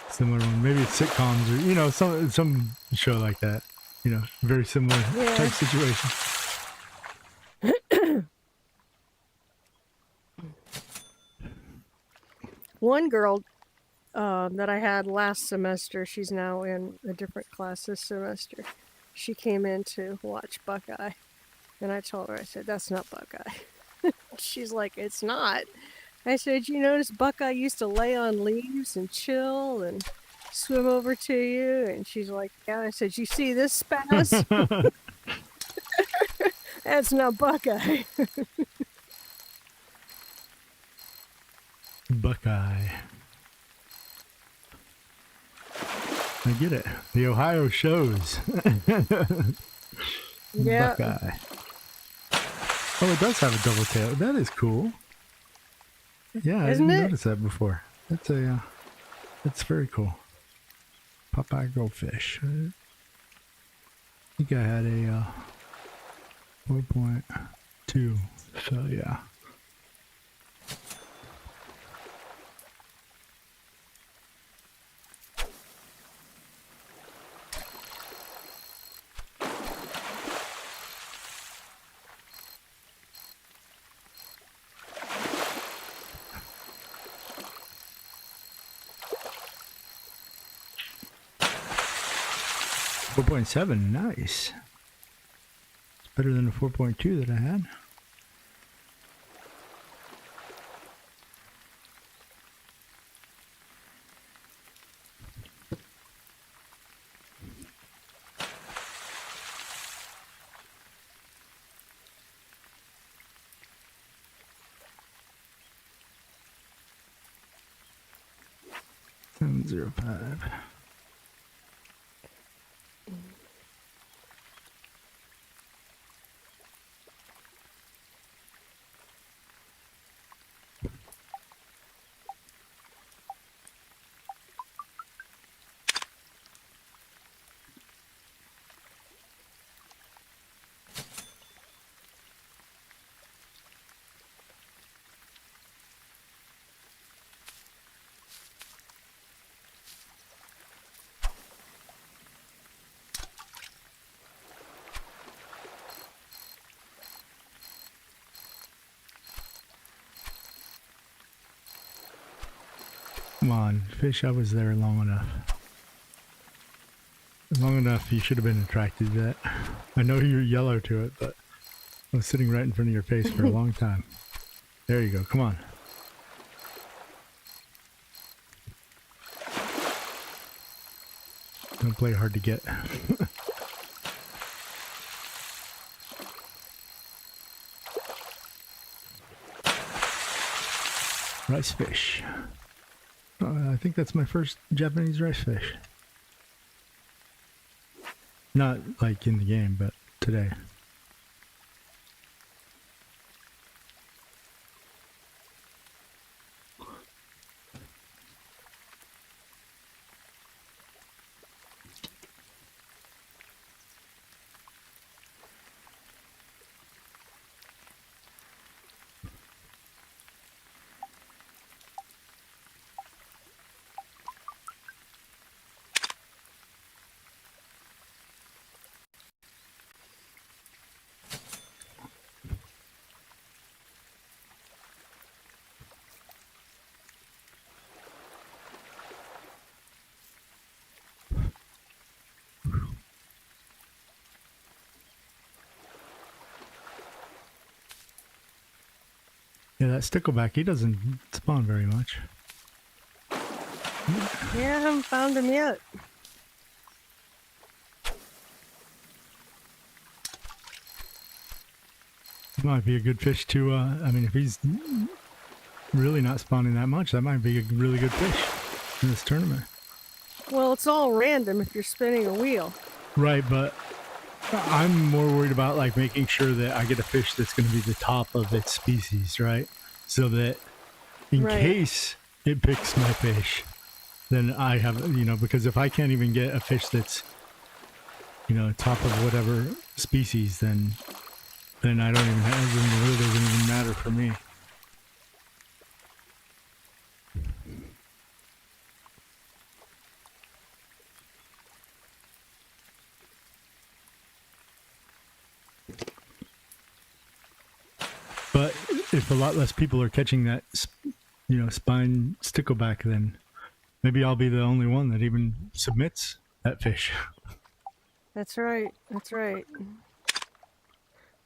similar one. Maybe it's sitcoms or, you know, some show like that, you know, very similar type situation. One girl that I had last semester, she's now in a different class this semester. She came in to watch Buckeye. And I told her, I said, that's not Buckeye. She's like, it's not. I said, you notice Buckeye used to lay on leaves and chill and swim over to you? And she's like, yeah. I said, you see this spaz? That's not Buckeye. Buckeye. I get it. The Ohio shows. Yeah. Buckeye. Oh, it does have a double tail. That is cool. Yeah, Isn't I didn't it? notice that before. That's very cool. Popeye goldfish. I think I had a 4.2. So yeah. .7, nice. It's better than the 4.2 that I had. $7.05. Come on, fish, I was there long enough. Long enough you should have been attracted to that. I know you're yellow to it, but I was sitting right in front of your face for a long time. There you go. Come on. Don't play hard to get. Rice fish. I think that's my first Japanese rice fish. Not like in the game, but today. Yeah, that stickleback, he doesn't spawn very much. Yeah, I haven't found him yet. Might be a good fish to, I mean, if he's really not spawning that much, that might be a really good fish in this tournament. Well, it's all random if you're spinning a wheel. Right, but I'm more worried about like making sure that I get a fish that's going to be the top of its species, right? So that in Right. case it picks my fish, then I have, you know, because if I can't even get a fish that's, you know, top of whatever species, then I don't even have, then the rule doesn't even matter for me. But if a lot less people are catching that, you know, spine stickleback, then maybe I'll be the only one that even submits that fish. That's right. That's right.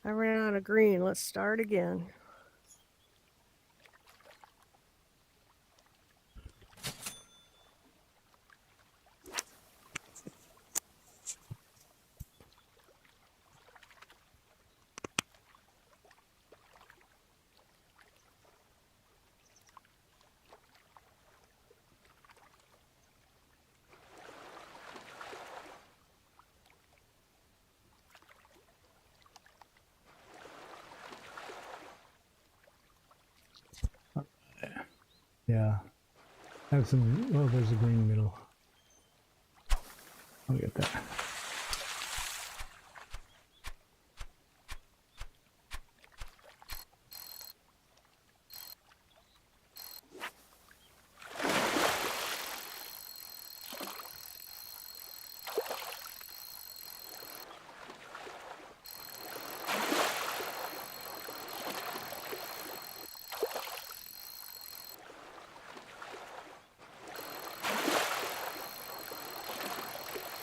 I ran out of green. Let's start again. Yeah. I have some, oh, there's a green middle. I'll get that.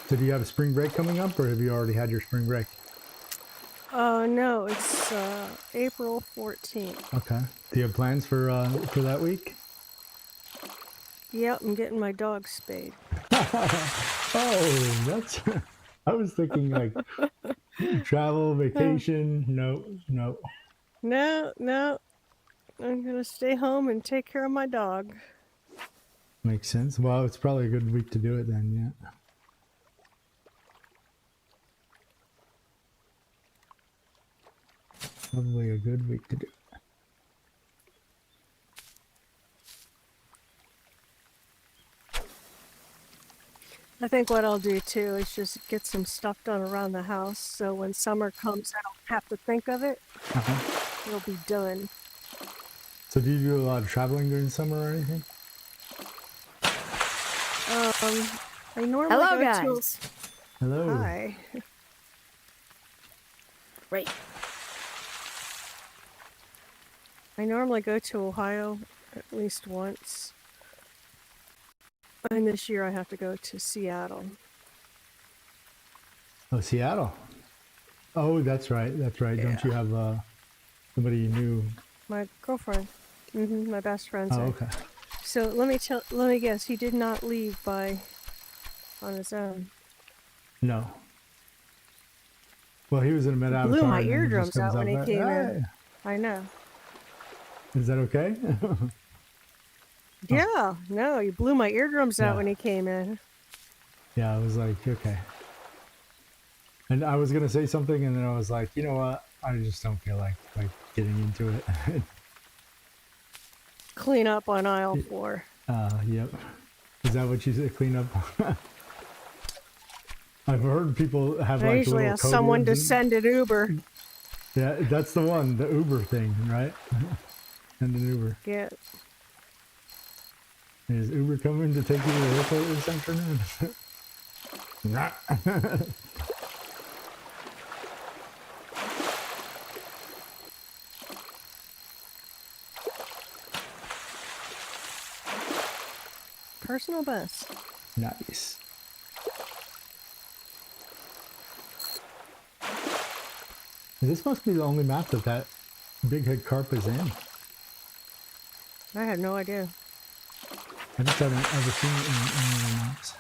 So do you have a spring break coming up, or have you already had your spring break? No, it's April 14th. Okay. Do you have plans for that week? Yep, I'm getting my dog spayed. Oh, that's. I was thinking like travel, vacation. No. No, no. I'm gonna stay home and take care of my dog. Makes sense. Well, it's probably a good week to do it then. Yeah. Probably a good week to do it. I think what I'll do too is just get some stuff done around the house so when summer comes I don't have to think of it. Uh-huh. It'll be done. So do you do a lot of traveling during summer or anything? I normally Hello, go guys. Hello. to Hi. Right. I normally go to Ohio at least once. And this year I have to go to Seattle. Oh, Seattle. Oh, that's right. That's right. Don't you Yeah. have somebody you knew? My girlfriend. My best friend's Oh, there. okay. So let me guess, he did not leave on his own. No. Well, he was in a med He blew avatar, my and then he just eardrums comes out up. when he came in. Hey, I know. is that okay? Yeah, no, he blew my eardrums out Yeah. when he came in. Yeah, I was like, okay. And I was gonna say something, and then I was like, you know what? I just don't feel like getting into it. Clean up on aisle 4. Yep. Is that what you said? Clean up. I've heard people have I like usually little ask code someone words. to send an Uber. Yeah, that's the one, the Uber thing, right? And an Uber. Yeah. Is Uber coming to take you to the airport this afternoon? Nah. Personal best. Nice. This must be the only map that big head carp is in. I had no idea. I just haven't ever seen it in any of the maps.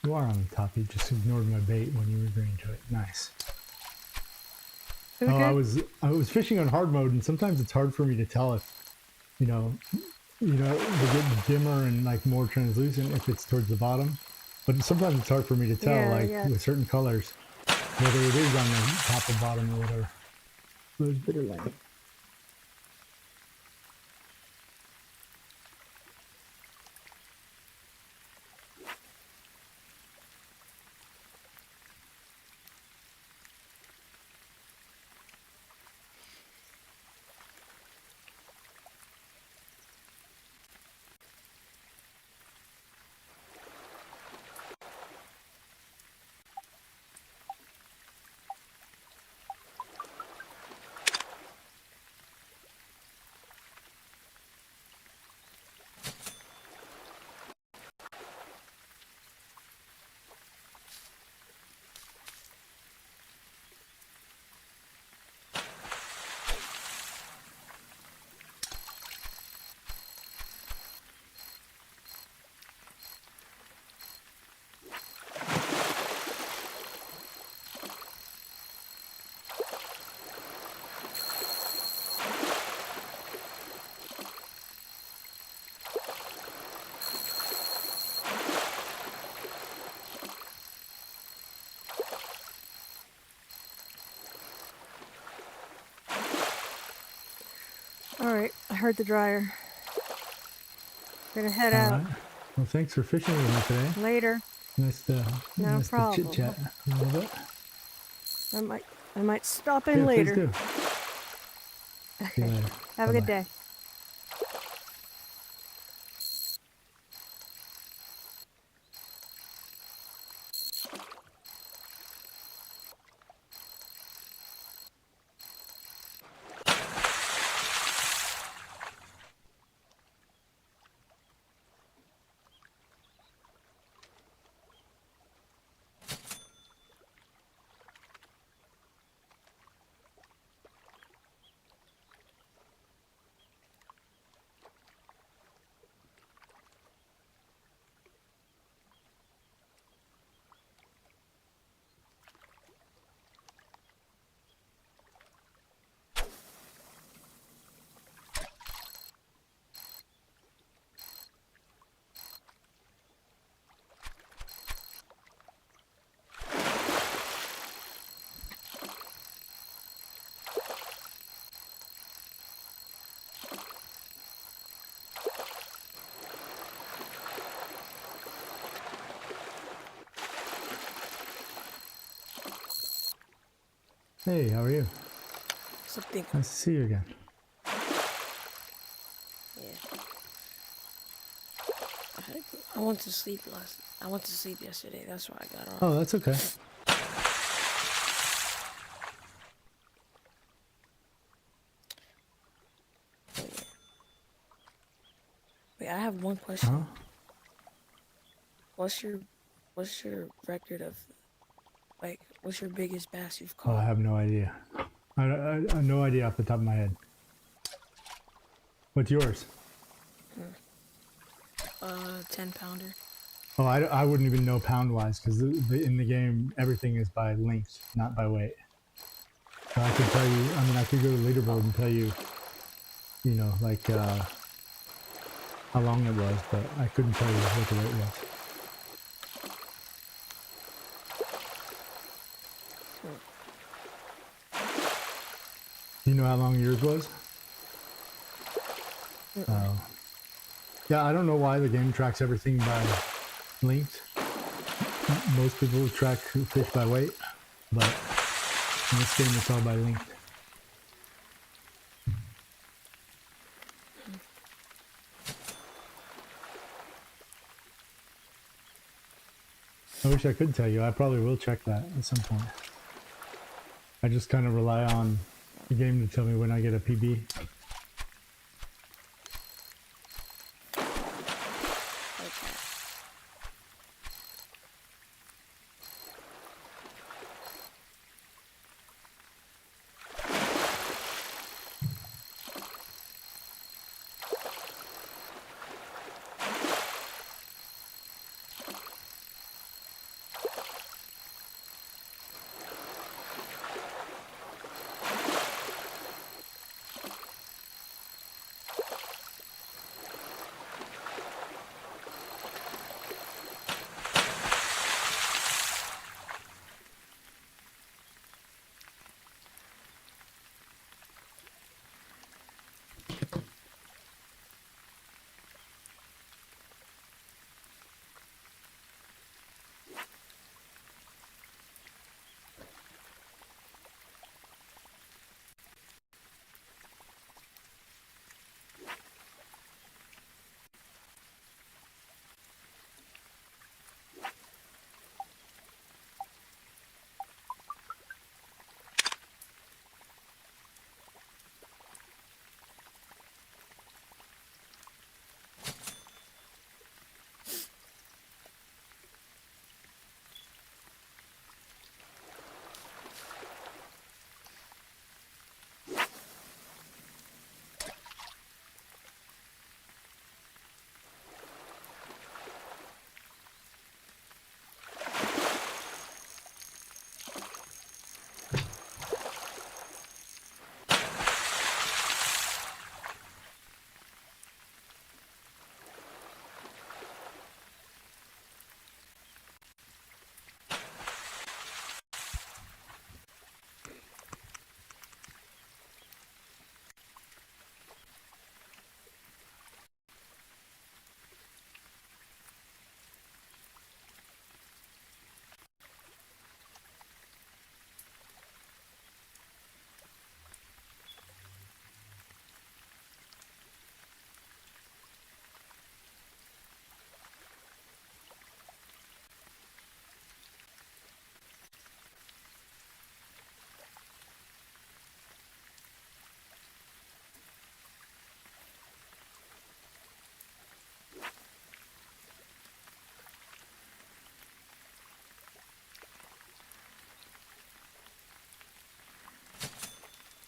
You are on the top. You just ignored my bait when you were agreeing to it. Nice. Who Oh, did? I was fishing on hard mode, and sometimes it's hard for me to tell if, you know, they get dimmer and like more translucent if it's towards the bottom. But sometimes it's hard for me to tell, Yeah, like yeah. with certain colors, whether it is on the top or bottom or whatever. Rose bitter light. All right, I heard the dryer. Gonna head All out. right. Well, thanks for fishing with me today. Later. No Nice to problem. chit chat a little bit. I might stop in Yeah, later. please do. See you Okay. later. Have a good Bye-bye. day. Hey, how are you? Something. Nice to see you again. Yeah. I went to sleep I went to sleep yesterday. That's why I got on. Oh, that's okay. Oh, yeah. Wait, I have one question. Huh? What's your record of like what's your biggest bass you've Oh, I caught? have no idea. I have no idea off the top of my head. What's yours? 10-pounder. Oh, I wouldn't even know pound wise because in the game everything is by length, not by weight. So I could tell you. I mean, I could go to leaderboard and tell you, you know, like how long it was, but I couldn't tell you what the weight was. Do you know how long yours was? Oh. Yeah, I don't know why the game tracks everything by length. Most people track fish by weight, but in this game it's all by length. I wish I could tell you. I probably will check that at some point. I just kind of rely on the game to tell me when I get a PB. Okay.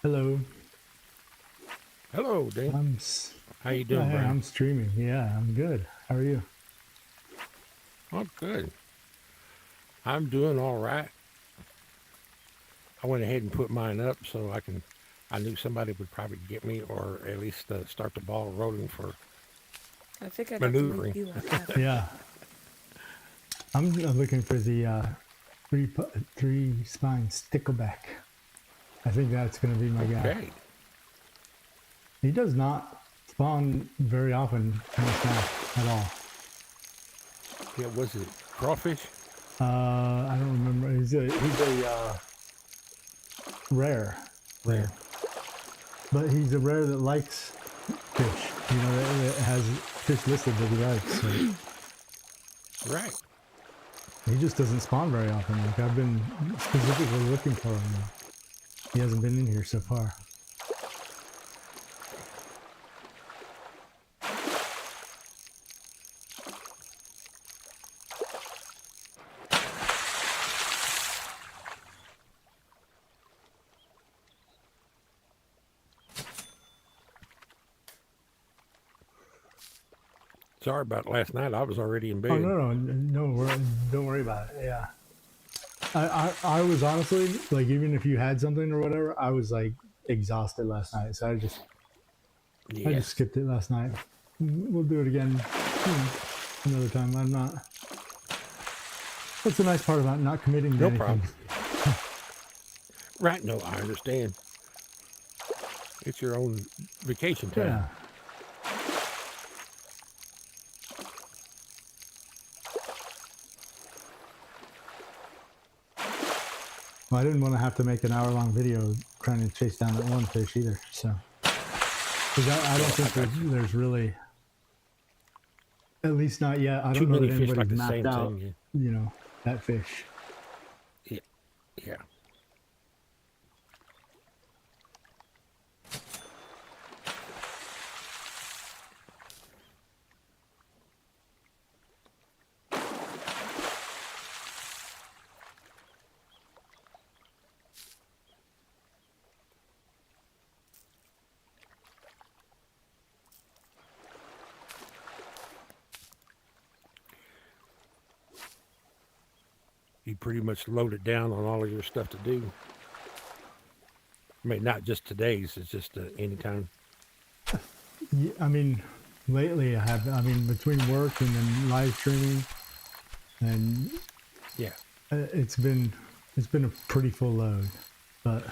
Hello. Hello, Dave. How you Hey, doing, Brian? I'm streaming. Yeah, I'm good. How are you? Oh, good. I'm doing all right. I went ahead and put mine up so I knew somebody would probably get me or at least start the ball rolling for I think I got the maneuvering. review on that. Yeah. I'm looking for the three spine stickleback. I think that's going to be my guy. Okay. He does not spawn very often in this map at all. Yeah, was it crawfish? I don't remember. He's a rare. Rare. But he's a rare that likes fish. You know, that has fish listed that he likes. So Right. he just doesn't spawn very often. Like I've been specifically looking for him. He hasn't been in here so far. Sorry about last night. I was already in bed. Oh don't worry about it. Yeah, I was honestly like, even if you had something or whatever, I was like exhausted last night, so I just Yes. skipped it last night. We'll do it again another time. I'm not. That's the nice part about not committing to No anything. problem. Right. No, I understand. It's your own vacation time. Yeah. Well, I didn't want to have to make an hour-long video trying to chase down that one fish either. So, because I don't think there's really, at least not yet. I Too don't know many that fish anybody's like the mapped same out, thing. you know, that fish. Yeah. Yeah. You pretty much load it down on all of your stuff to do. I mean, not just today's. It's just anytime. Yeah, I mean, lately I have. I mean, between work and then live streaming, and Yeah. it's been a pretty full load, but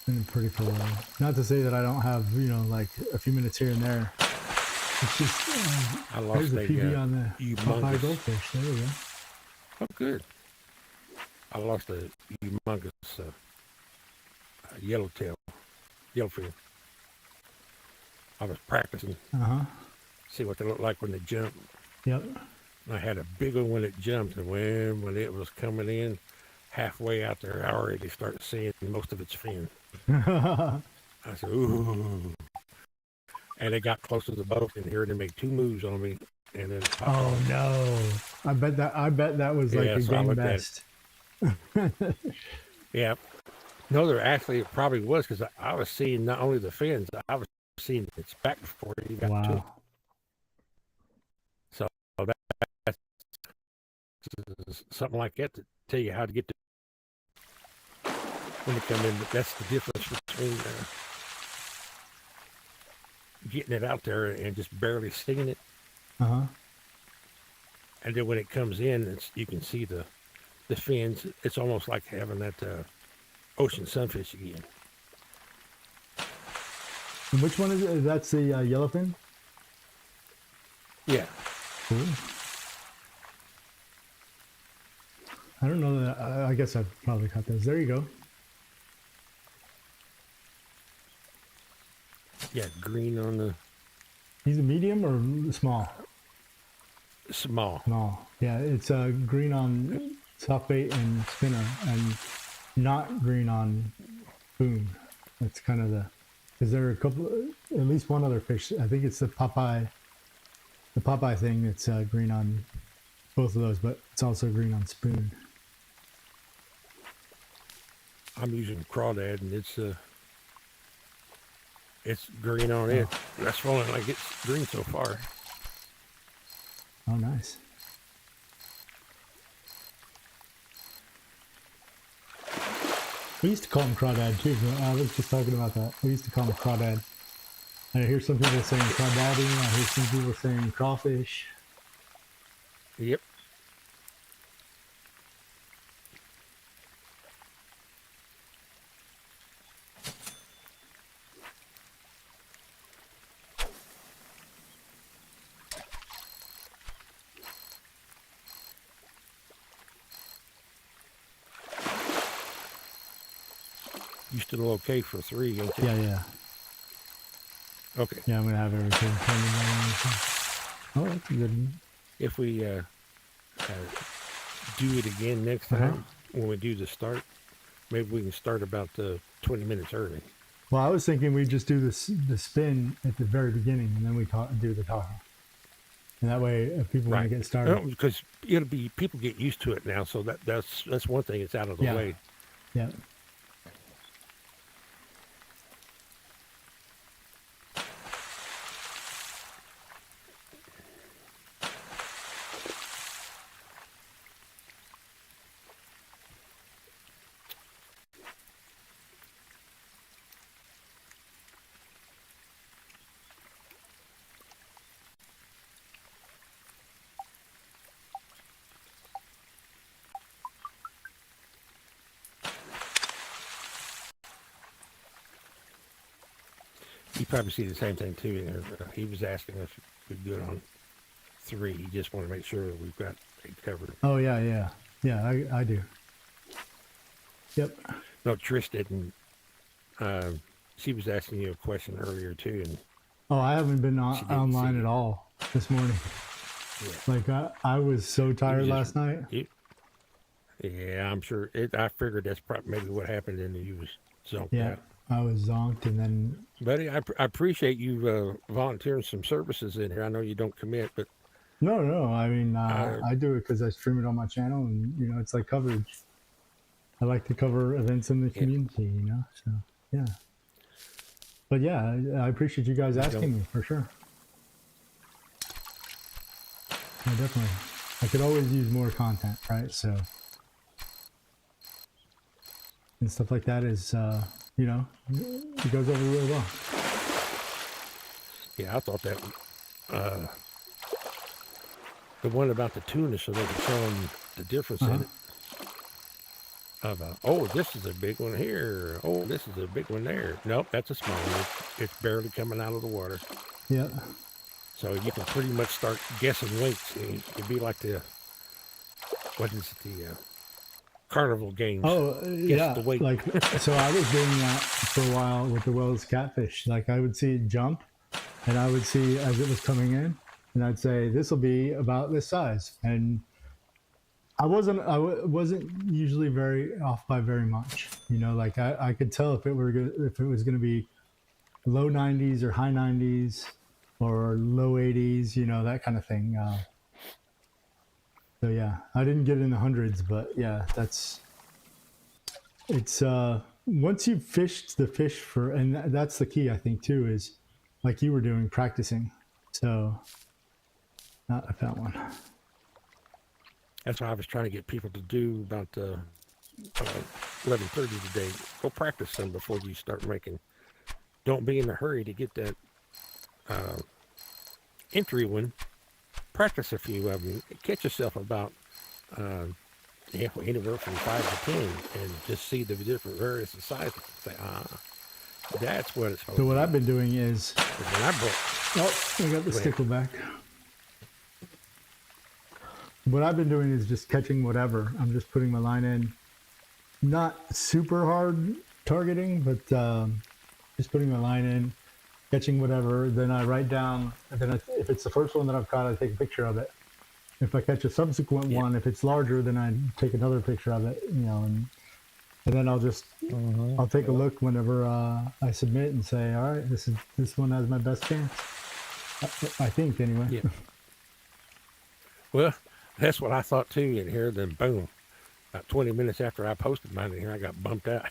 been a pretty full load. Not to say that I don't have, you know, like a few minutes here and there. It's just I there's lost the PB on the Popeye humongous. goldfish. There we go. Oh, good. I lost a humongous yellowfin. I was practicing, see what they look like when they jump. Yep. I had a big one when it jumped, and when it was coming in, halfway out there, I already started seeing most of its fin. I said, ooh. And it got close to the boat, and here they make two moves on me, and then popped Oh off. no! I bet that was like Yeah, a so I game looked at best. Yeah. No, there actually it probably was, because I was seeing not only the fins, I was seeing its back before it even got to it. Wow. So that's something like that to tell you how to get to when they come in. But that's the difference between getting it out there and just barely seeing it. And then when it comes in, you can see the fins. It's almost like having that ocean sunfish again. And which one is it? That's the yellowfin? Yeah. Cool. I don't know that. I guess I've probably caught those. There you go. Yeah, green on the He's a medium or small? small. Small. Yeah, it's green on soft bait and spinner, and not green on boom. That's kind of the. Is there a couple? At least one other fish. I think it's the Popeye. The Popeye thing. That's green on both of those, but it's also green on spoon. I'm using crawdad, and it's green on it. That's falling like it's green so far. Oh, nice. We used to call them crawdad too. But I was just talking about that. We used to call them crawdad. And I hear some people saying crawdadding. I hear some people saying crawfish. Yep. You still okay for 3, ain't you? Yeah. Okay. Yeah, I'm gonna have everything coming in. Oh, that's a good one. If we do it again next time when we do the start, maybe we can start about 20 minutes early. Well, I was thinking we just do the spin at the very beginning, and then we do the talking. And that way, if people want to get started, No, because it'll be people get used to it now, so that's one thing that's out of the way. Yeah. You probably see the same thing too. He was asking us if we're good on 3. He just want to make sure that we've got it covered. Oh yeah. I do. Yep. No, Trish didn't. She was asking you a question earlier too, and Oh, I haven't been online at all this morning. yeah. Like I was so tired last night. Yeah, I'm sure. I figured that's probably maybe what happened, and he was zonked Yeah, out. I was zonked, and then Buddy, I appreciate you volunteering some services in here. I know you don't commit, but no. I mean, I do it because I stream it on my channel, and it's like coverage. I like to cover events in the community, So yeah. But yeah, I appreciate you guys asking me for sure. Yeah, definitely. I could always use more content, right? So, and stuff like that is, it goes over really well. yeah, I thought that the one about the tuna, so they could show them the difference in it. Of oh, this is a big one here. Oh, this is a big one there. Nope, that's a small one. It's barely coming out of the water. Yeah. So you can pretty much start guessing weights. It'd be like the carnival games. Oh, yeah. the weight. Like, so I was doing that for a while with the Wells catfish. Like, I would see it jump, and I would see as it was coming in, and I'd say, this will be about this size. And I wasn't usually very off by very much. Like I could tell if it was going to be low 90s or high 90s or low 80s, that kind of thing. So yeah, I didn't get in the hundreds, but yeah, it's once you've fished the fish and that's the key, I think too, is like you were doing, practicing. So I found one. That's what I was trying to get people to do about 11:30 today. Go practice some before you start making. Don't be in a hurry to get that entry one. Practice a few of them. Catch yourself about anywhere from 5 to 10, and just see the different various sizes. Say, that's what it's supposed to be. So what I've been doing is, When I broke, I got the stickle back. What I've been doing is just catching whatever. I'm just putting my line in, not super hard targeting, but just putting my line in, catching whatever. Then I write down, and then if it's the first one that I've caught, I take a picture of it. If I catch a subsequent one, if it's larger, then I take another picture of it, and then I'll just I'll take a look whenever I submit and say, all right, this one has my best chance. I think anyway. Yeah. Well, that's what I thought too in here. Then boom, about 20 minutes after I posted mine in here, I got bumped out.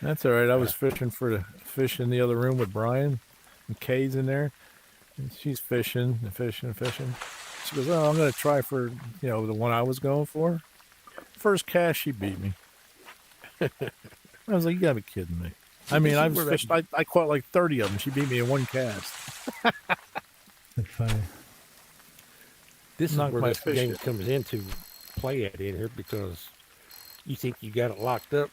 That's all right. I was fishing for the fish in the other room with Brian, and Kay's in there, and she's fishing and fishing and fishing. She goes, "Oh, I'm going to try for the one I was going for." First cast, she beat me. I was like, "You got to be kidding me!" I mean, I've fished. I caught like 30 of them. She beat me in one cast. That's funny. This is Not where my this fish game yet. comes into play at in here, because you think you got it locked up,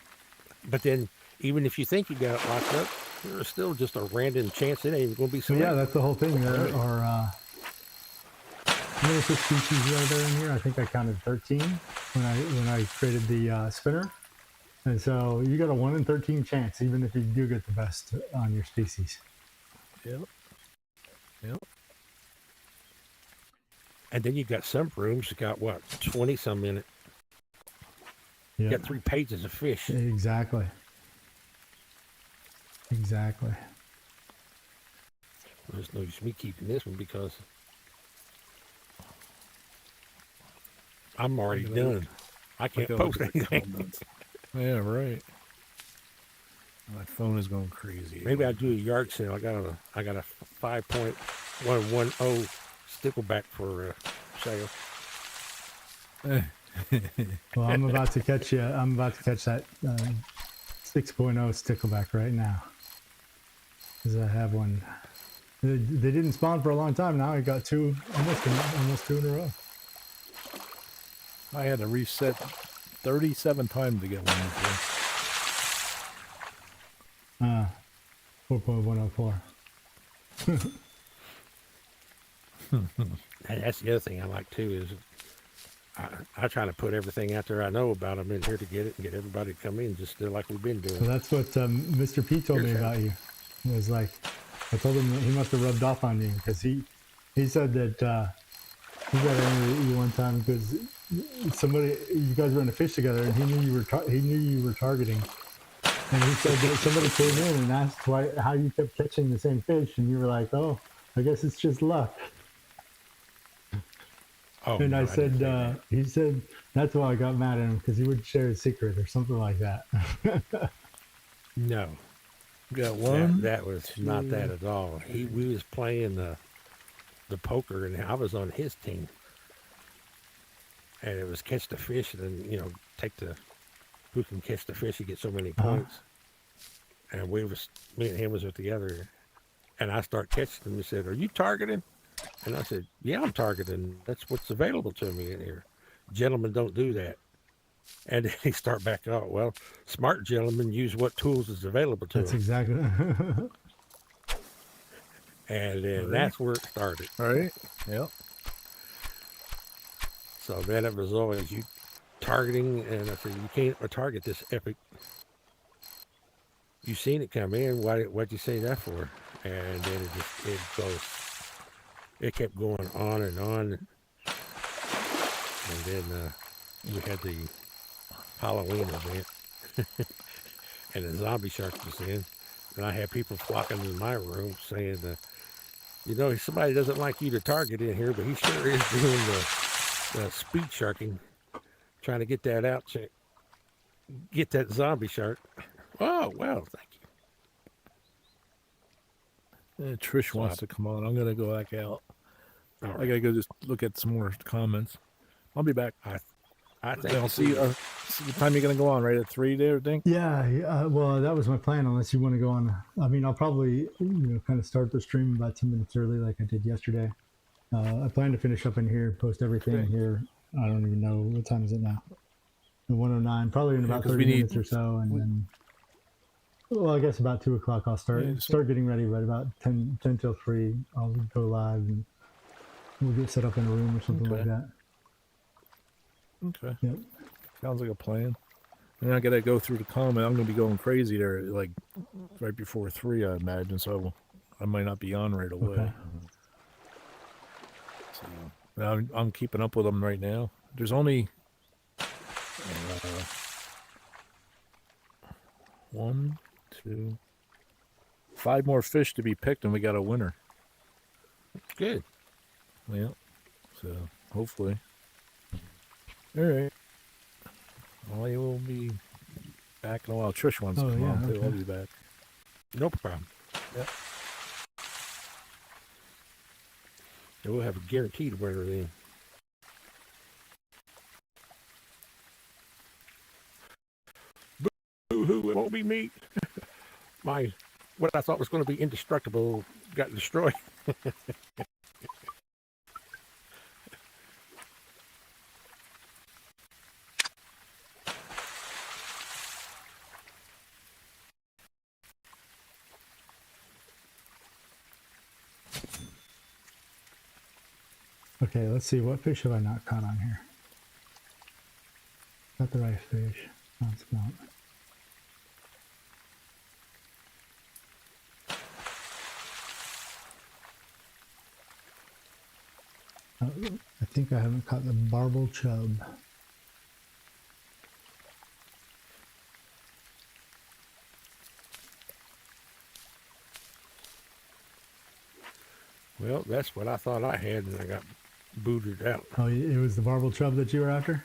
but then even if you think you got it locked up, there's still just a random chance it ain't even going to be So something. yeah, that's the whole thing. There are many fish species are there in here? I think I counted 13 when I created the spinner. And so you got a 1 in 13 chance, even if you do get the best on your species. Yep. Yep. And then you got some rooms that got what, 20 some in it. You Yeah, got 3 pages of fish. exactly. Exactly. There's no use me keeping this one because I'm already done. I can't Look at post the anything. comments. Yeah, right. My phone is going crazy. Maybe I'll do a yard sale. I got a 5.110 stickleback for sale. Well, I'm about to catch you. I'm about to catch that 6.0 stickleback right now. Because I have one. They didn't spawn for a long time. Now I got two, almost 2 in a row. I had to reset 37 times to get one before. 4.104. And that's the other thing I like too is I try to put everything out there I know about them in here to get it and get everybody to come in just like we've been doing. So that's what Mr. P told me about you. It was like, I told him that he must have rubbed off on you because he said that he got angry at you one time because you guys were in a fish together and he knew you were targeting. And he said that somebody came in and asked how you kept catching the same fish, and you were like, "Oh, I guess it's just luck." Oh, And no, I said, didn't say that. he said that's why I got mad at him because he wouldn't share his secret or something like that. No, Got one. that was not that at all. We was playing the poker and I was on his team, and it was catch the fish and then take the who can catch the fish. You get so many points. And me and him was together, and I start catching him. He said, "Are you targeting?" And I said, "Yeah, I'm targeting. That's what's available to me in here. Gentlemen don't do that." And then he start back out. Well, smart gentlemen use what tools is available to That's them. exactly. And then that's where it started. All right. Yep. So then it was always you targeting, and I said, "You can't target this epic. You seen it come in. What'd you say that for?" And then it kept going on and on. And then we had the Halloween event, and the zombie shark was in, and I had people flocking in my room saying, somebody doesn't like you to target in here, but he sure is doing the speed sharking, trying to get that out, get that zombie shark. Oh, well, thank you. Trish wants to come on. I'm gonna go back out. All I right. gotta go just look at some more comments. I'll be back. I think I'll see you. See what time you're gonna go on? Right at 3 there, I think. Yeah, well, that was my plan. Unless you want to go on, I mean, I'll probably kind of start the stream about 10 minutes early, like I did yesterday. I plan to finish up in here, post everything Okay. here. I don't even know what time is it now. 1:09, probably in about 30 minutes or so, and then. Well, I guess about 2 o'clock I'll start getting ready. But about 10 till 3, I'll go live and we'll get set up in a room or something like that. Okay. Yep. Sounds like a plan. And I gotta go through the comment. I'm gonna be going crazy there, like right before 3, I imagine. So I might not be on right away. Okay. So I'm keeping up with them right now. There's only 1, 2, 5 more fish to be picked, and we got a winner. Good. Yeah. So hopefully. All right. Well, I will be back in a while. Trish wants to come on too. okay. I'll be back. No problem. Yeah. So we'll have a guaranteed winner then. Boo-hoo, it won't be me. What I thought was going to be indestructible got destroyed. Okay, let's see. What fish have I not caught on here? Got the right fish. No, it's not. I think I haven't caught the barbel chub. Well, that's what I thought I had, and I got booted out. Oh, it was the barbel chub that you were after?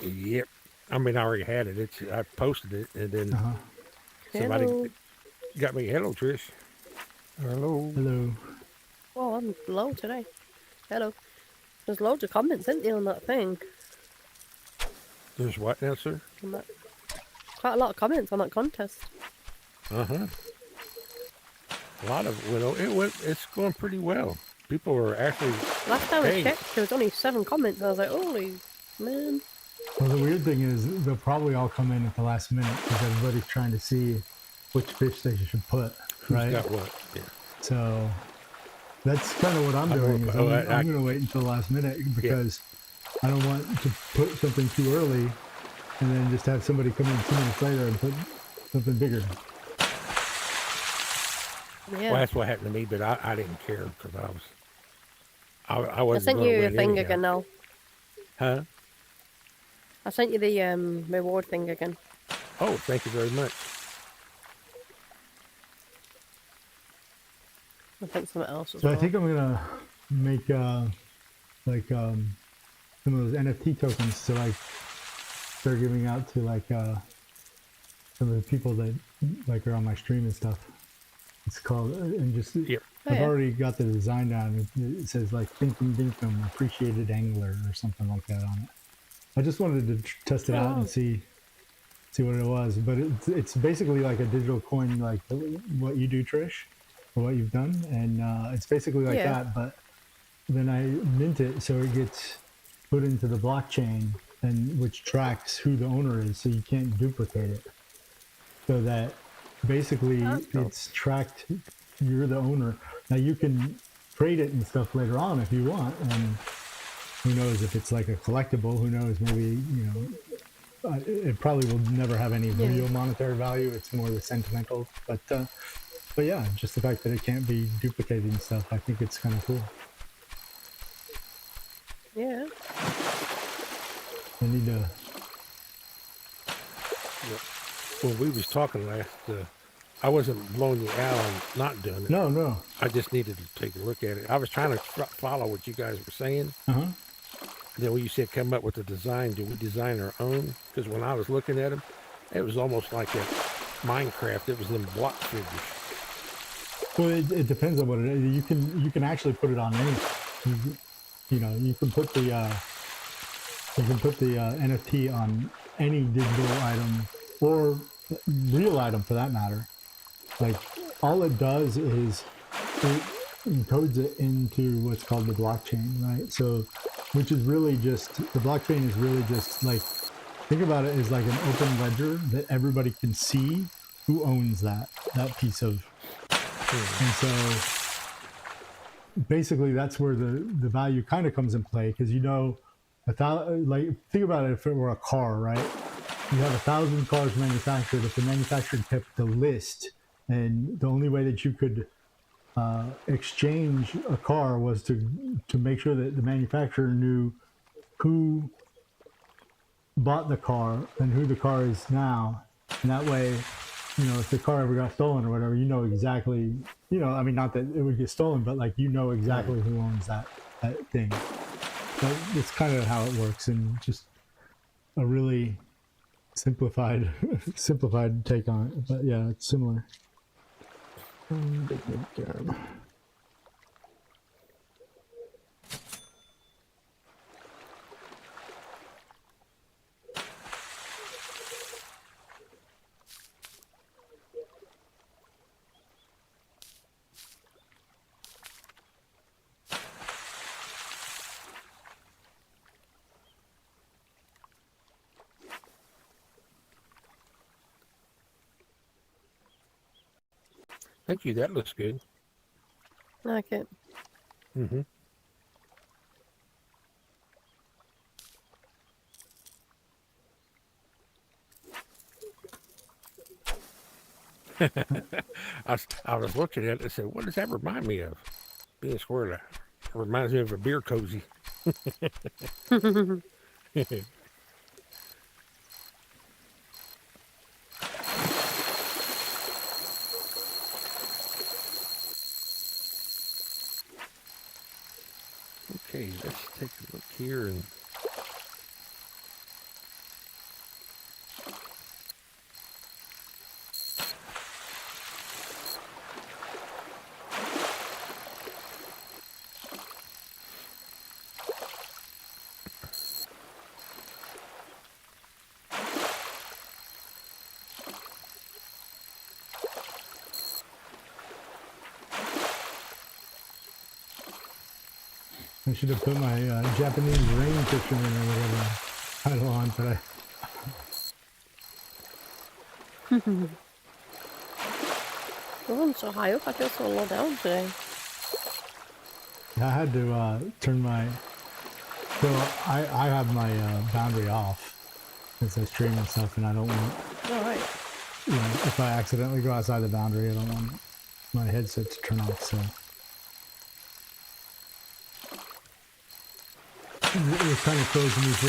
Yep. I mean, I already had it. I posted it, and then Uh-huh. somebody Hello. got me. Hello, Trish. Hello. Hello. Oh, I'm low today. Hello. There's loads of comments, isn't there, on that thing? There's what now, sir? On that, quite a lot of comments on that contest. Uh-huh. A lot of it's going pretty well. People are actually Last time I paying. checked, there was only 7 comments. I was like, holy man. Well, the weird thing is they'll probably all come in at the last minute because everybody's trying to see which fish they should put, Who's right? got what? Yeah. So that's kind of what I'm doing. Is I'm going to wait until the last minute because I don't want to put something too early and then just have somebody come in 2 minutes later and put something bigger. Yeah. Well, that's what happened to me, but I didn't care because I I wasn't sent gonna you a win thing anyhow. again now. Huh? I sent you the reward thing again. Oh, thank you very much. I think something else as So well. I think I'm going to make like some of those NFT tokens to like start giving out to like some of the people that like are on my stream and stuff. It's called and just Yep. Oh, I've yeah. already got the design down. It says like Thinkum Dinkum, appreciated angler or something like that on it. I just wanted to test it out and see what it was. But it's basically like a digital coin, like what you do, Trish, or what you've done, and it's basically like Yeah. that. But then I mint it so it gets put into the blockchain, and which tracks who the owner is, so you can't duplicate it. So that basically That's cool. it's tracked. You're the owner. Now you can trade it and stuff later on if you want, and who knows if it's like a collectible? Who knows? Maybe it probably will never have any Yeah. real monetary value. It's more the sentimental. But yeah, just the fact that it can't be duplicated and stuff, I think it's kind of cool. Yeah. I need to. When we was talking last, I wasn't blowing you out on not doing it. No. I just needed to take a look at it. I was trying to follow what you guys were saying. Uh-huh. Then when you said come up with a design, do we design our own? Because when I was looking at them, it was almost like a Minecraft. It was them block figures. Well, it depends on what it is. You can actually put it on anything. You can put the NFT on any digital item or real item for that matter. Like all it does is it encodes it into what's called the blockchain, right? So, which is really just the blockchain is really just like think about it as like an open ledger that everybody can see who owns that piece of. And so basically that's where the value kind of comes in play because like think about it if it were a car, right? You have 1,000 cars manufactured. If the manufacturer kept the list, and the only way that you could exchange a car was to make sure that the manufacturer knew who bought the car and who the car is now, and that way, if the car ever got stolen or whatever, exactly, I mean, not that it would get stolen, but like exactly who owns that thing. So it's kind of how it works, and just a really simplified take on it. But yeah, it's similar. Thank you. That looks good. I like it. Mm-hmm. I was looking at it and said, what does that remind me of? Being a squirrel. It reminds me of a beer cozy. Okay, let's take a look here and I should have put my Japanese rain picture in or whatever title on today. Oh, I'm so high up. I feel so low down today. I had to turn my. So I have my boundary off since I stream and stuff, and I don't want. All right. You know, if I accidentally go outside the boundary, I don't want my headset to turn off. So it was kind of close me for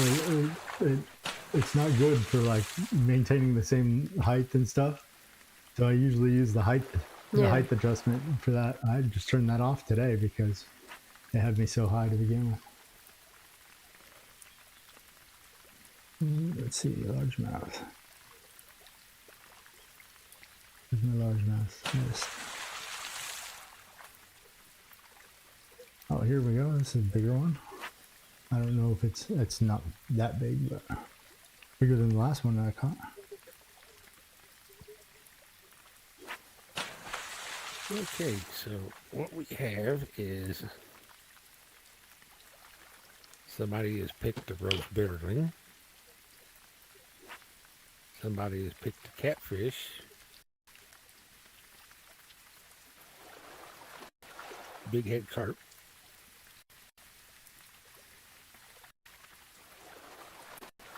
it's not good for like maintaining the same height and stuff. So I usually use the height adjustment for that. I just turned that off today because it had me so high to begin with. Let's see, largemouth. Where's my largemouth list? Oh, here we go. This is a bigger one. I don't know if it's not that big, but bigger than the last one that I caught. okay, so what we have is somebody has picked the roast bitterling. Somebody has picked the catfish. Big head carp.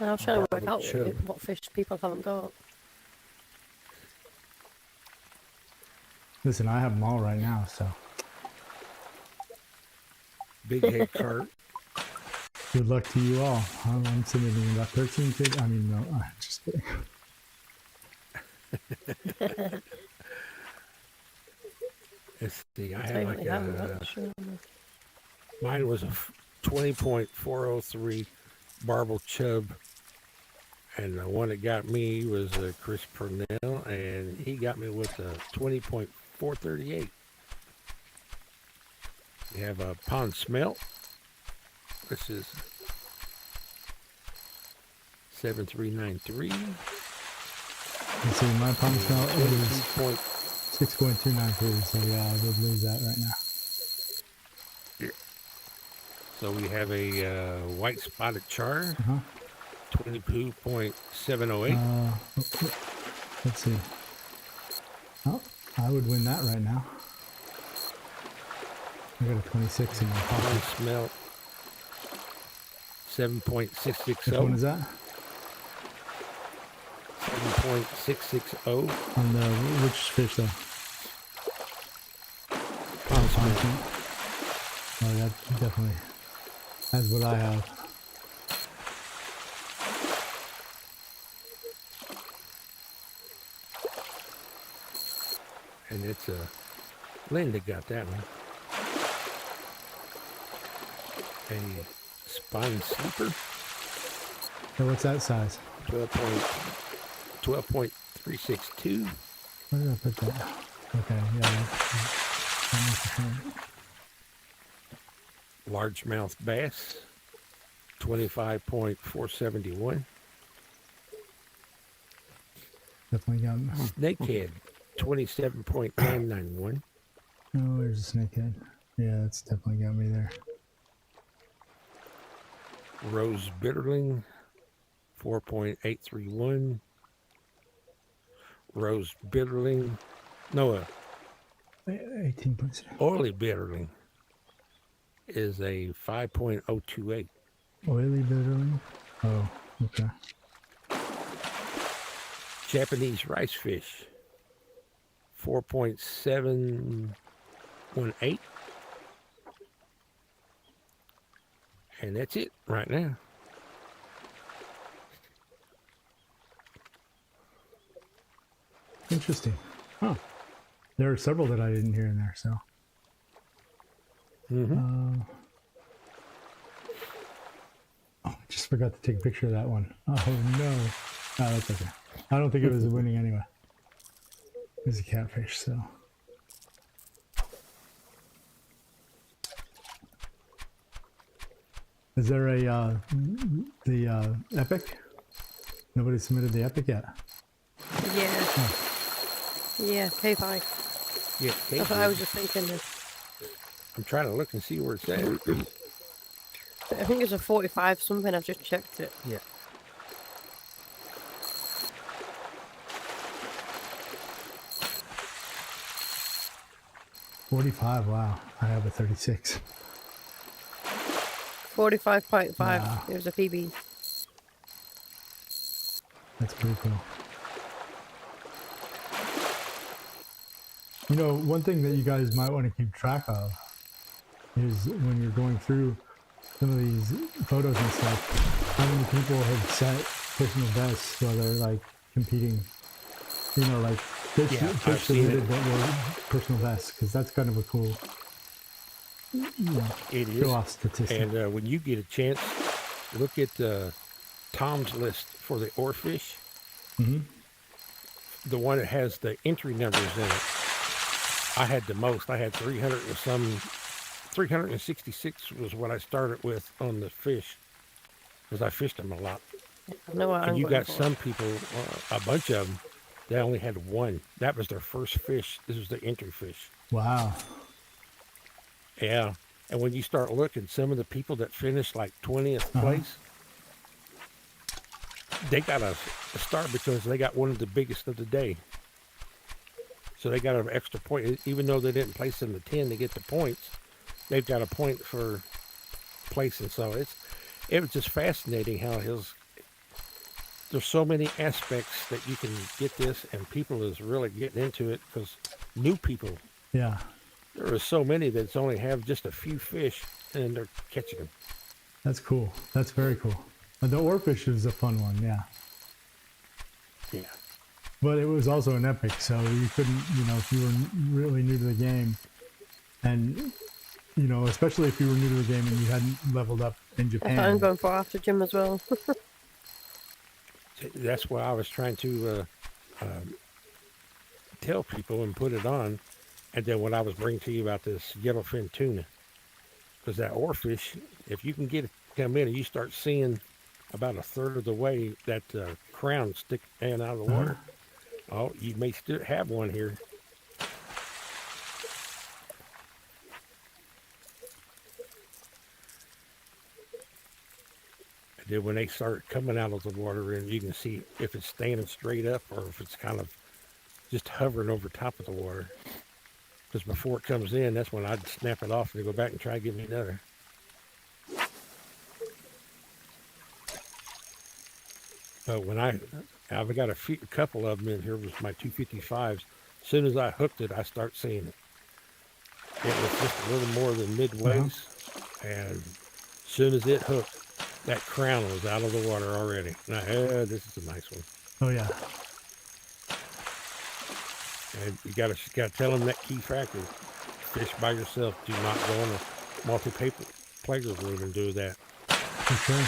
I was trying to work out Chub. what fish people haven't got. Listen, I have them all right now, so Big head carp. good luck to you all. I'm submitting about 13 fish. I mean, no, just kidding. Let's see, I I had like really haven't a, got sure. mine was a 20.403 barbel chub. And the one that got me was Chris Purnell, and he got me with a 20.438. We have a pond smelt. This is 7393. Let's see, my pump smell is 22 6.293, so yeah, I would lose that right now. So we have a white spotted char, Uh-huh. 22.708. Let's see. Oh, I would win that right now. I got a 26 in my Pond pocket. smelt, Which one is 7.660. that? 7.660. On the, which fish though? Pond Pond smelt. smelt. Oh, that definitely has what I have. And it's Linda got that one. A spine sleeper, So what's that size? 12.362. Where did I put that? Okay, yeah. That makes a sense. Largemouth bass, 25.471. Definitely got me. Snakehead, 27.991. Oh, there's a snakehead. Yeah, that's definitely got me there. Rose bitterling, 4.831. Rose bitterling, no, 18.6. oily bitterling is a 5.028. Oily bitterling. Oh, okay. Japanese rice fish, 4.718. And that's it right now. Interesting. Huh. There are several that I didn't hear in there, so. Oh, I just forgot to take a picture of that one. Oh no. Oh, that's okay. I don't think it was winning anyway. It was a catfish, so. Is there a the epic? Nobody submitted the epic yet. Yeah. Oh. Yeah, K5. Yeah, That's what I was just thinking. I'm trying to look and see where it's at. I think it's a 45 something. I've just checked it. Yeah. $45. Wow. I have a 36. 45.5. Wow. It was a PB. That's pretty cool. You know, one thing that you guys might want to keep track of is when you're going through some of these photos and stuff, how many people have set personal bests while they're like competing. You know, like fish, Yeah, fish I've seen submitted it. that were personal bests, because that's kind of a cool, you know, It is. show off statistic. And when you get a chance, look at Tom's list for the oarfish. Mm-hmm. The one that has the entry numbers in it. I had the most. I had 300 and some. 366 was what I started with on the fish, because I fished them a lot. I know what And I'm you going got for. some people, a bunch of them, they only had one. That was their first fish. This was the entry fish. Wow. Yeah. And when you start looking, some of the people that finished like 20th place, they got a start because they got one of the biggest of the day. So they got an extra point. Even though they didn't place in the 10 to get the points, they've got a point for placing. So it was just fascinating how there's so many aspects that you can get this, and people is really getting into it, because new people, Yeah. there are so many that only have just a few fish and they're catching them. That's cool. That's very cool. The oarfish is a fun one, yeah. Yeah. But it was also an epic, so you couldn't, you know, if you were really new to the game, and, you know, especially if you were new to the game and you hadn't leveled up in That's what I'm Japan. going for after gym as well. That's why I was trying to tell people and put it on. And then what I was bringing to you about this yellowfin tuna, because that oarfish, if you can get it come in and you start seeing about a third of the way that crown stick out of the water, oh, you may still have one here. And then when they start coming out of the water, and you can see if it's standing straight up or if it's kind of just hovering over top of the water. Because before it comes in, that's when I'd snap it off and go back and try to give me another. But when I've got a couple of them in here with my 255s. As soon as I hooked it, I start seeing it. It was just a little more than midways, and as soon as it hooked, that crown was out of the water already. Now, this is a nice one. Oh, yeah. And you gotta tell them that key factor: fish by yourself. Do not go in a multi-player room and do that. For sure.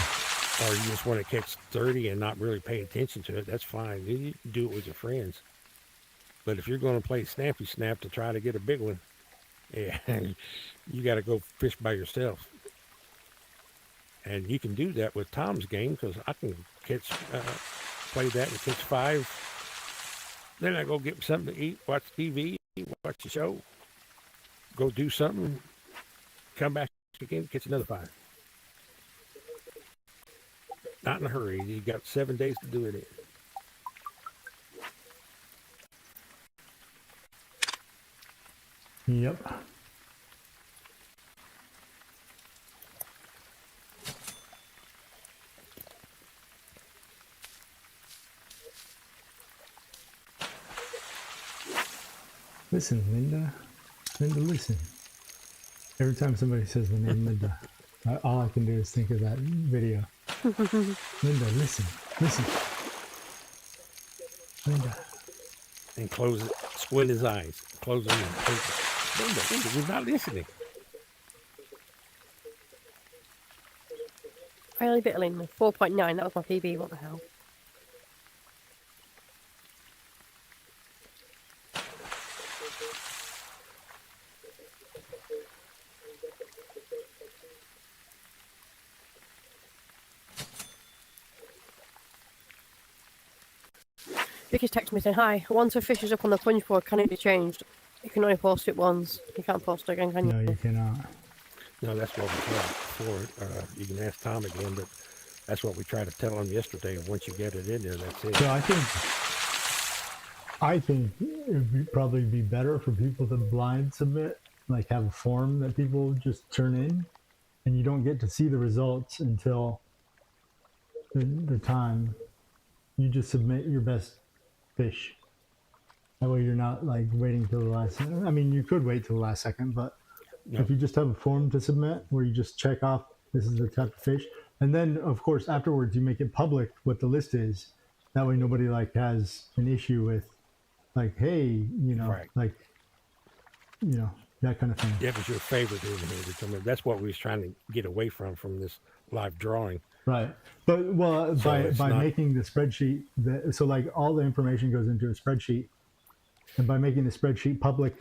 Or you just want to catch 30 and not really pay attention to it. That's fine. You do it with your friends. But if you're going to play Snappy Snap to try to get a big one, yeah, you got to go fish by yourself. And you can do that with Tom's game, because I can play that and catch 5. Then I go get something to eat, watch TV, watch the show, go do something, come back again, catch another 5. Not in a hurry. You got 7 days to do it in. Yep. listen, Linda. Linda, listen. Every time somebody says the name Linda, all I can do is think of that video. Linda, listen. Listen. Linda. And close it. Squint his eyes. Close them. Linda, you're not listening. Fairly bit of 4.9. That was my PB. What the hell? Vicky's texted me saying, hi, once a fish is up on the plunge board, can it be changed? You can only post it once. You can't post it again, can you? No, you cannot. No, that's what we tried before. You can ask Tom again, but that's what we tried to tell him yesterday. Once you get it in there, that's it. So I think it would probably be better for people to blind submit, like have a form that people just turn in, and you don't get to see the results until the time. You just submit your best fish. That way you're not like waiting till the last. I mean, you could wait till the last second, but if you just have a form to submit where you just check off this is the type of fish, and then of course afterwards you make it public what the list is. That way nobody like has an issue with like, hey, you know, Right. like, you know, that kind of thing. Yeah, but your favorite in here. I mean, that's what we was trying to get away from this live drawing. Right. But well, So by not- making the spreadsheet, so like all the information goes into a spreadsheet, and by making the spreadsheet public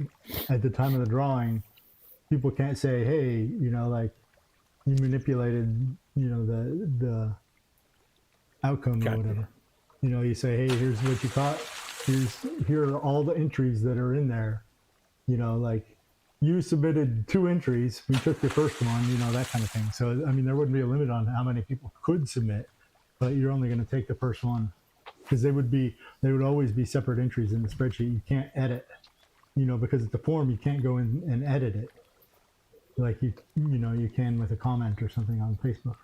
at the time of the drawing, people can't say, hey, you know, like you manipulated, you know, the outcome or Gotcha. whatever. You know, you say, hey, here's what you caught. Here are all the entries that are in there. You know, like you submitted 2 entries. We took your first one, you know, that kind of thing. So, I mean, there wouldn't be a limit on how many people could submit, but you're only going to take the first one because they would always be separate entries in the spreadsheet. You can't edit, you know, because at the form, you can't go in and edit it like you know, you can with a comment or something on Facebook.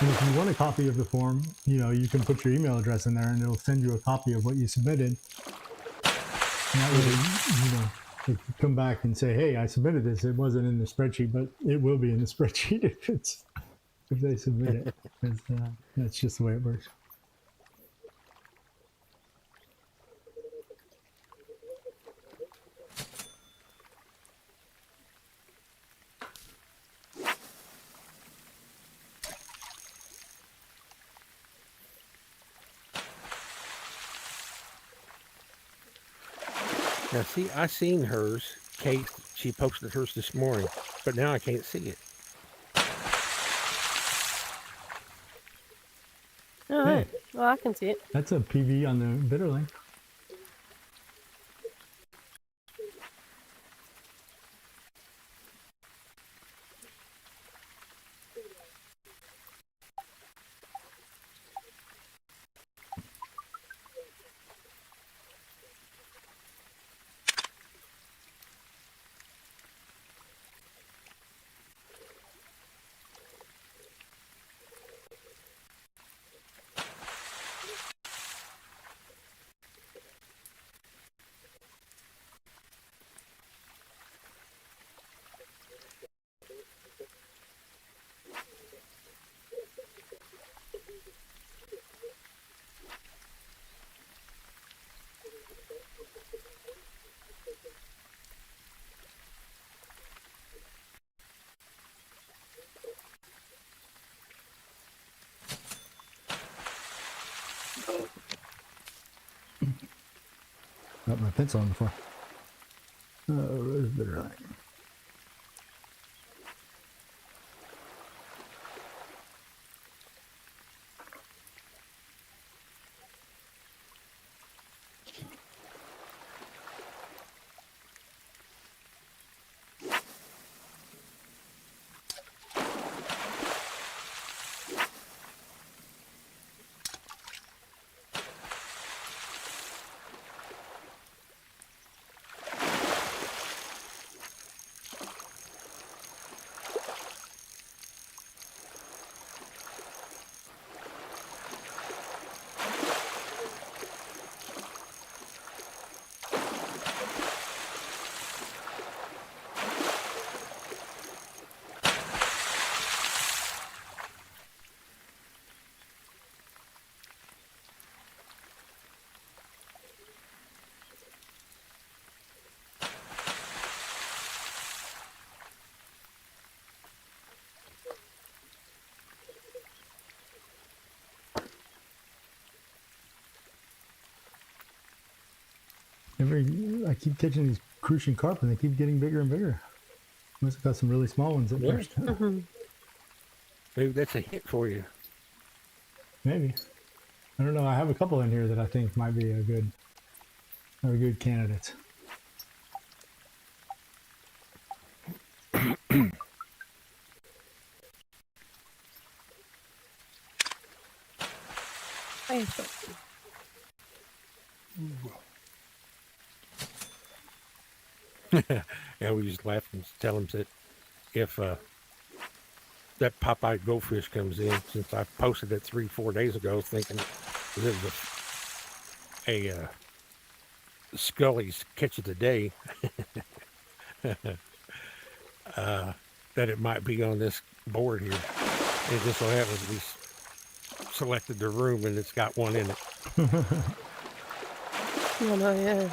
And if you want a copy of the form, you know, you can put your email address in there and it'll send you a copy of what you submitted. And that way, you know, if you come back and say, hey, I submitted this, it wasn't in the spreadsheet, but it will be in the spreadsheet if they submit it. That's just the way it works. Now, see, I seen hers. Kate, she posted hers this morning, but now I can't see it. All right. Well, I can see it. That's a PV on the Bitterling. Got my pencil on the floor. Where's Bitterling? I keep catching these crucian carp, and they keep getting bigger and bigger. Must have got some really small ones at Yeah. first. Maybe that's a hit for you. Maybe. I don't know. I have a couple in here that I think might be a good candidates. I thought- And we just laugh and tell them that if that Popeye goldfish comes in, since I posted it 3-4 days ago, thinking that it was a Scully's catch of the day, that it might be on this board here. It just so happens we selected the room and it's got one in it. Oh, no, yeah.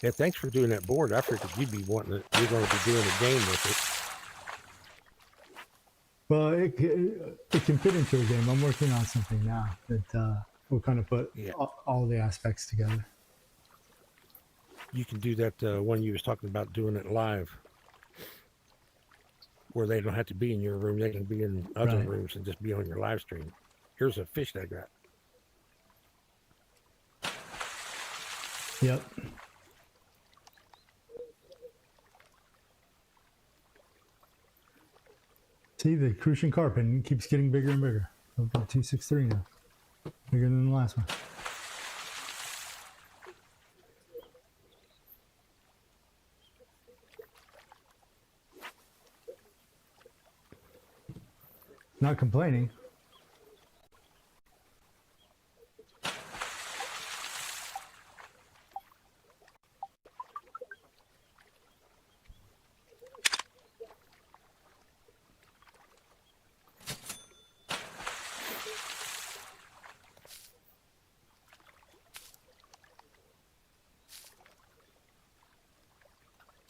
Yeah, thanks for doing that board. I figured you'd be wanting to, you're going to be doing a game with it. Well, it can fit into a game. I'm working on something now that will kind of put Yeah. all the aspects together. You can do that one you was talking about doing it live, where they don't have to be in your room. They can be in other Right. rooms and just be on your live stream. Here's a fish that I got. Yep. See, the crucian carp and it keeps getting bigger and bigger. Up to 263 now. Bigger than the last one. Not complaining.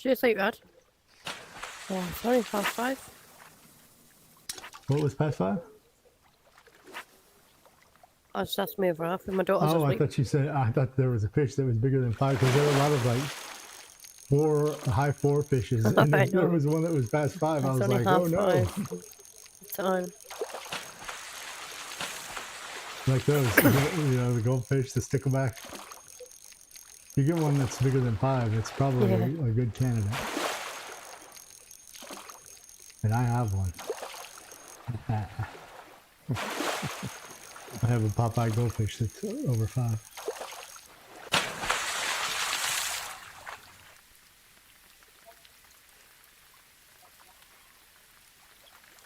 Did you sleep, Rod? Oh, sorry, past 5. What was past 5? I just asked me over half, and my daughter's Oh, I asleep. thought you said, I thought there was a fish that was bigger than 5 because there were a lot of high 4 fishes. And I there know. was one that was past 5. I It's was only like, half oh no. 5. Time. Like those, the goldfish, the stickleback. If you get one that's bigger than 5, it's probably Yeah. a good candidate. And I have one. I have a Popeye goldfish that's over 5.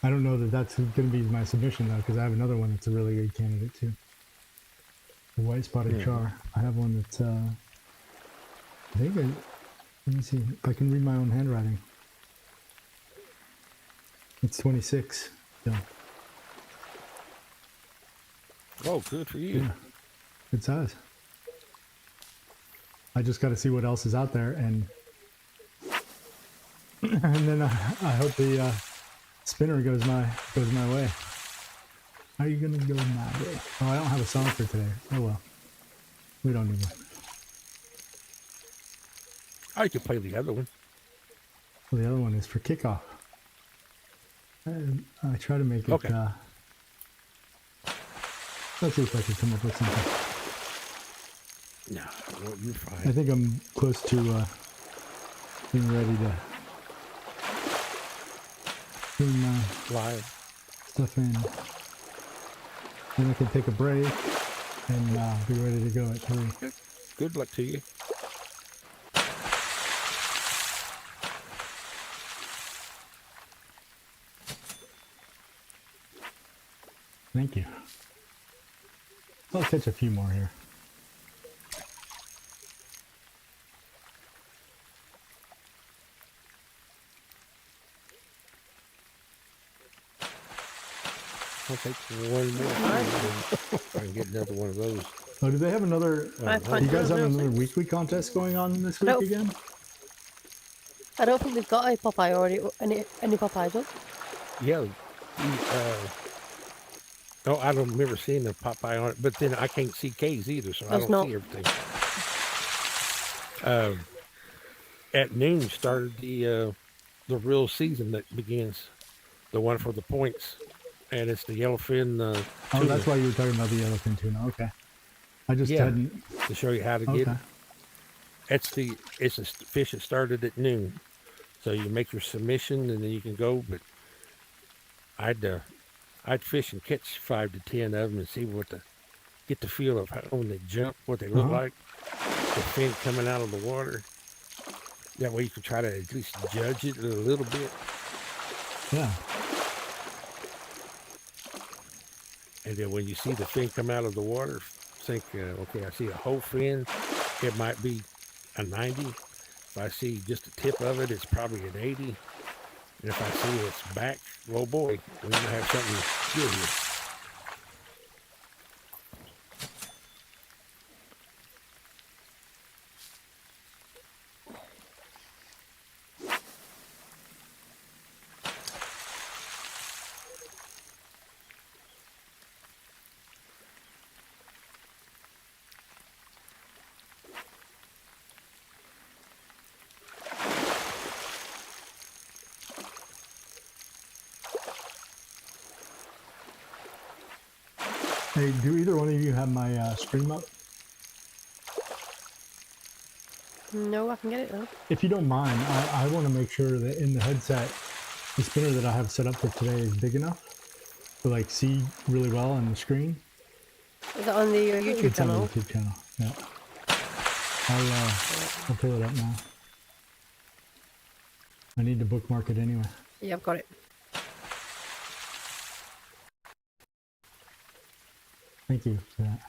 I don't know that that's going to be my submission though, because I have another one that's a really good candidate too. The white spotted char. I have one that's, let me see if I can read my own handwriting. It's 26. Yeah, Oh, good for you. yeah, good size. I just got to see what else is out there, and and then I hope the spinner goes my way. How are you gonna go my way? Oh, I don't have a song for today. Oh well, we don't need one. I could play the other one. Well, the other one is for kickoff. I try to make it. Okay. Let's see if I can come up with something. No, well, you're I fine. think I'm close to being ready to bring my Live. stuff in. Then I can take a break and be ready to go at 3. Good luck to you. Thank you. I'll catch a few more here. I'll take one more. I can get another one of those. Oh, do they have another? I Do find you guys have those another things. weekly contest going on this week Nope. again? I don't think we've got a Popeye already. Any Popeyes up? Yeah, Oh, I don't remember seeing the Popeye on it, but then I can't see K's either, so I That's don't not- see everything. At noon started the real season that begins, the one for the points, and it's the yellowfin Oh, tuna that's why you were talking about the yellowfin tuna. Okay. I just Yeah. hadn't. to show you how to get Okay. it. It's a fish that started at noon, so you make your submission and then you can go. But I'd fish and catch 5 to 10 of them and see get the feel of how when they jump, what they look like, the fin coming out of the water. That way you can try to at least judge it a little bit. Yeah. And then when you see the fin come out of the water, think, okay, I see a whole fin. It might be a 90. If I see just the tip of it, it's probably an 80. And if I see its back, oh boy, we're going to have something good here. Hey, do either one of you have my stream up? No, I can get it though. If you don't mind, I want to make sure that in the headset, the spinner that I have set up for today is big enough to like see really well on the screen. Is it on the YouTube It's on channel? the YouTube channel. Yeah. I'll pull it up now. I need to bookmark it anyway. Yeah, I've got it. Thank you for that.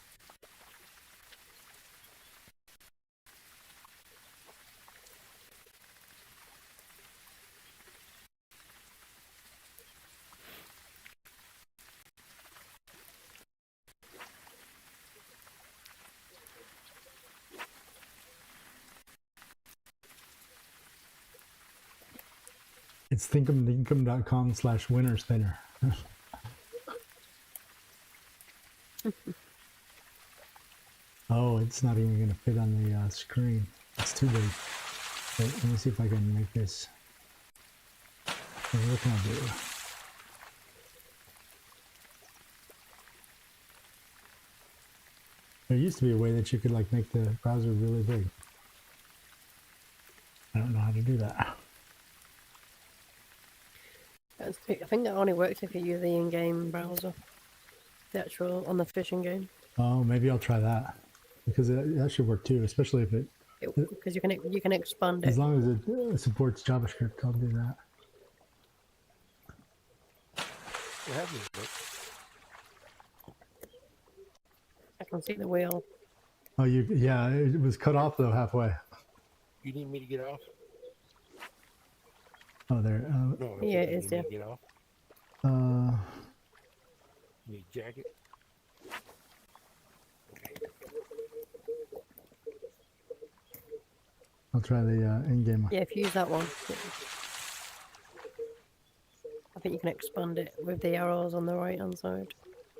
It's thinkumdinkum.com/winner spinner. Oh, it's not even going to fit on the screen. It's too big. Wait, let me see if I can make this. What can I do? There used to be a way that you could like make the browser really big. I don't know how to do that. I think that only works if you use the in-game browser. The actual on the fishing game. Oh, maybe I'll try that because that should work too, especially if it, Because you can expand as it. long as it supports JavaScript. I'll do that. What happened? I can see the wheel. Oh, yeah, it was cut off though halfway. You need me to get off? Oh, there. No, Yeah, it you is, need me yeah. to get off. You need a jacket? I'll try the in-game one. Yeah, if you use that one. I think you can expand it with the arrows on the right hand side.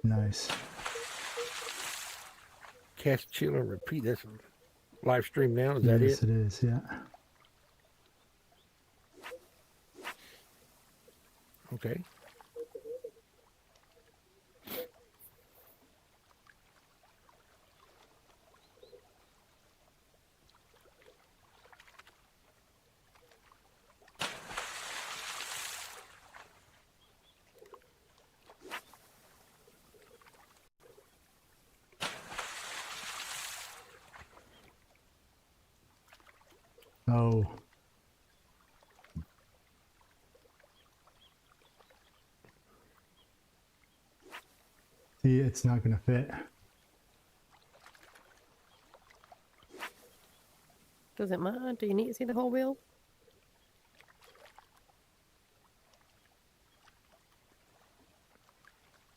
Nice. Cast, chill, and repeat. That's a live stream now. Is that Yes, it? it is. Yeah. Okay. Oh. See, it's not going to fit. Does it matter? Do you need to see the whole wheel?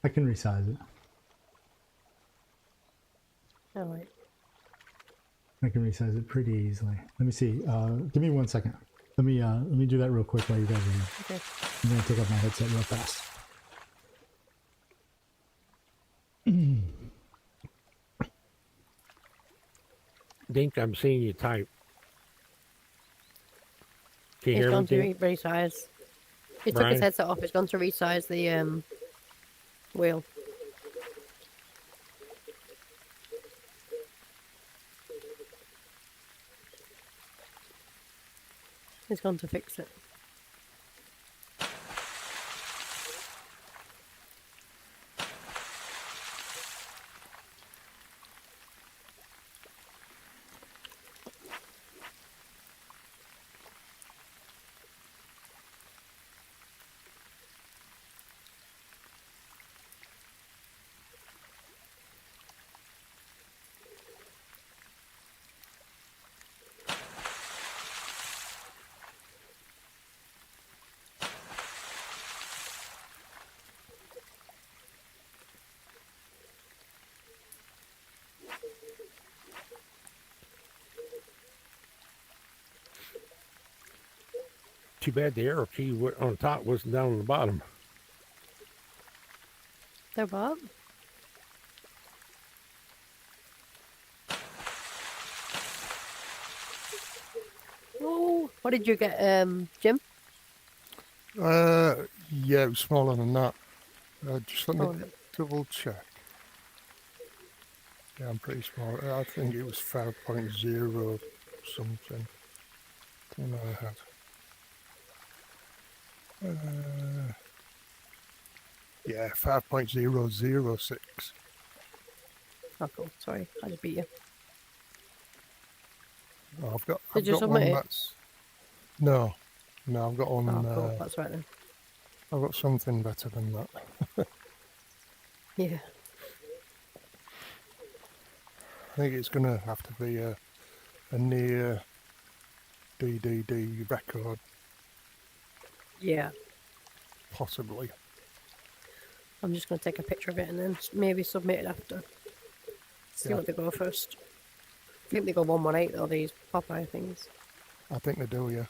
I can resize it. Alright. I can resize it pretty easily. Let me see. Give me 1 second. Let me do that real quick while you guys are here. Okay. I'm gonna take off my headset real fast. Dink, I'm seeing you type. Can you He's hear me, gone to Dink? resize. He took Brian? his headset off. He's gone to resize the wheel. He's gone to fix it. Too bad the arrow key on top wasn't down on the bottom. They're what? Oh, what did you get, Jim? Yeah, it was smaller than that. Just let me Oh, double check. Yeah, I'm pretty small. I think it was 5.0 something. Don't know how. Yeah, 5.006. oh, cool. Sorry, I just beat you. Oh, I've got Did you one submit it? that's no, I've got one. Oh, cool. That's right then. I've got something better than that. Yeah. I think it's gonna have to be a near DDD record, Yeah. possibly. I'm just going to take a picture of it and then maybe submit it after. See Yeah. what they go first. I think they go 118 though, these Popeye things. I think they do, yeah.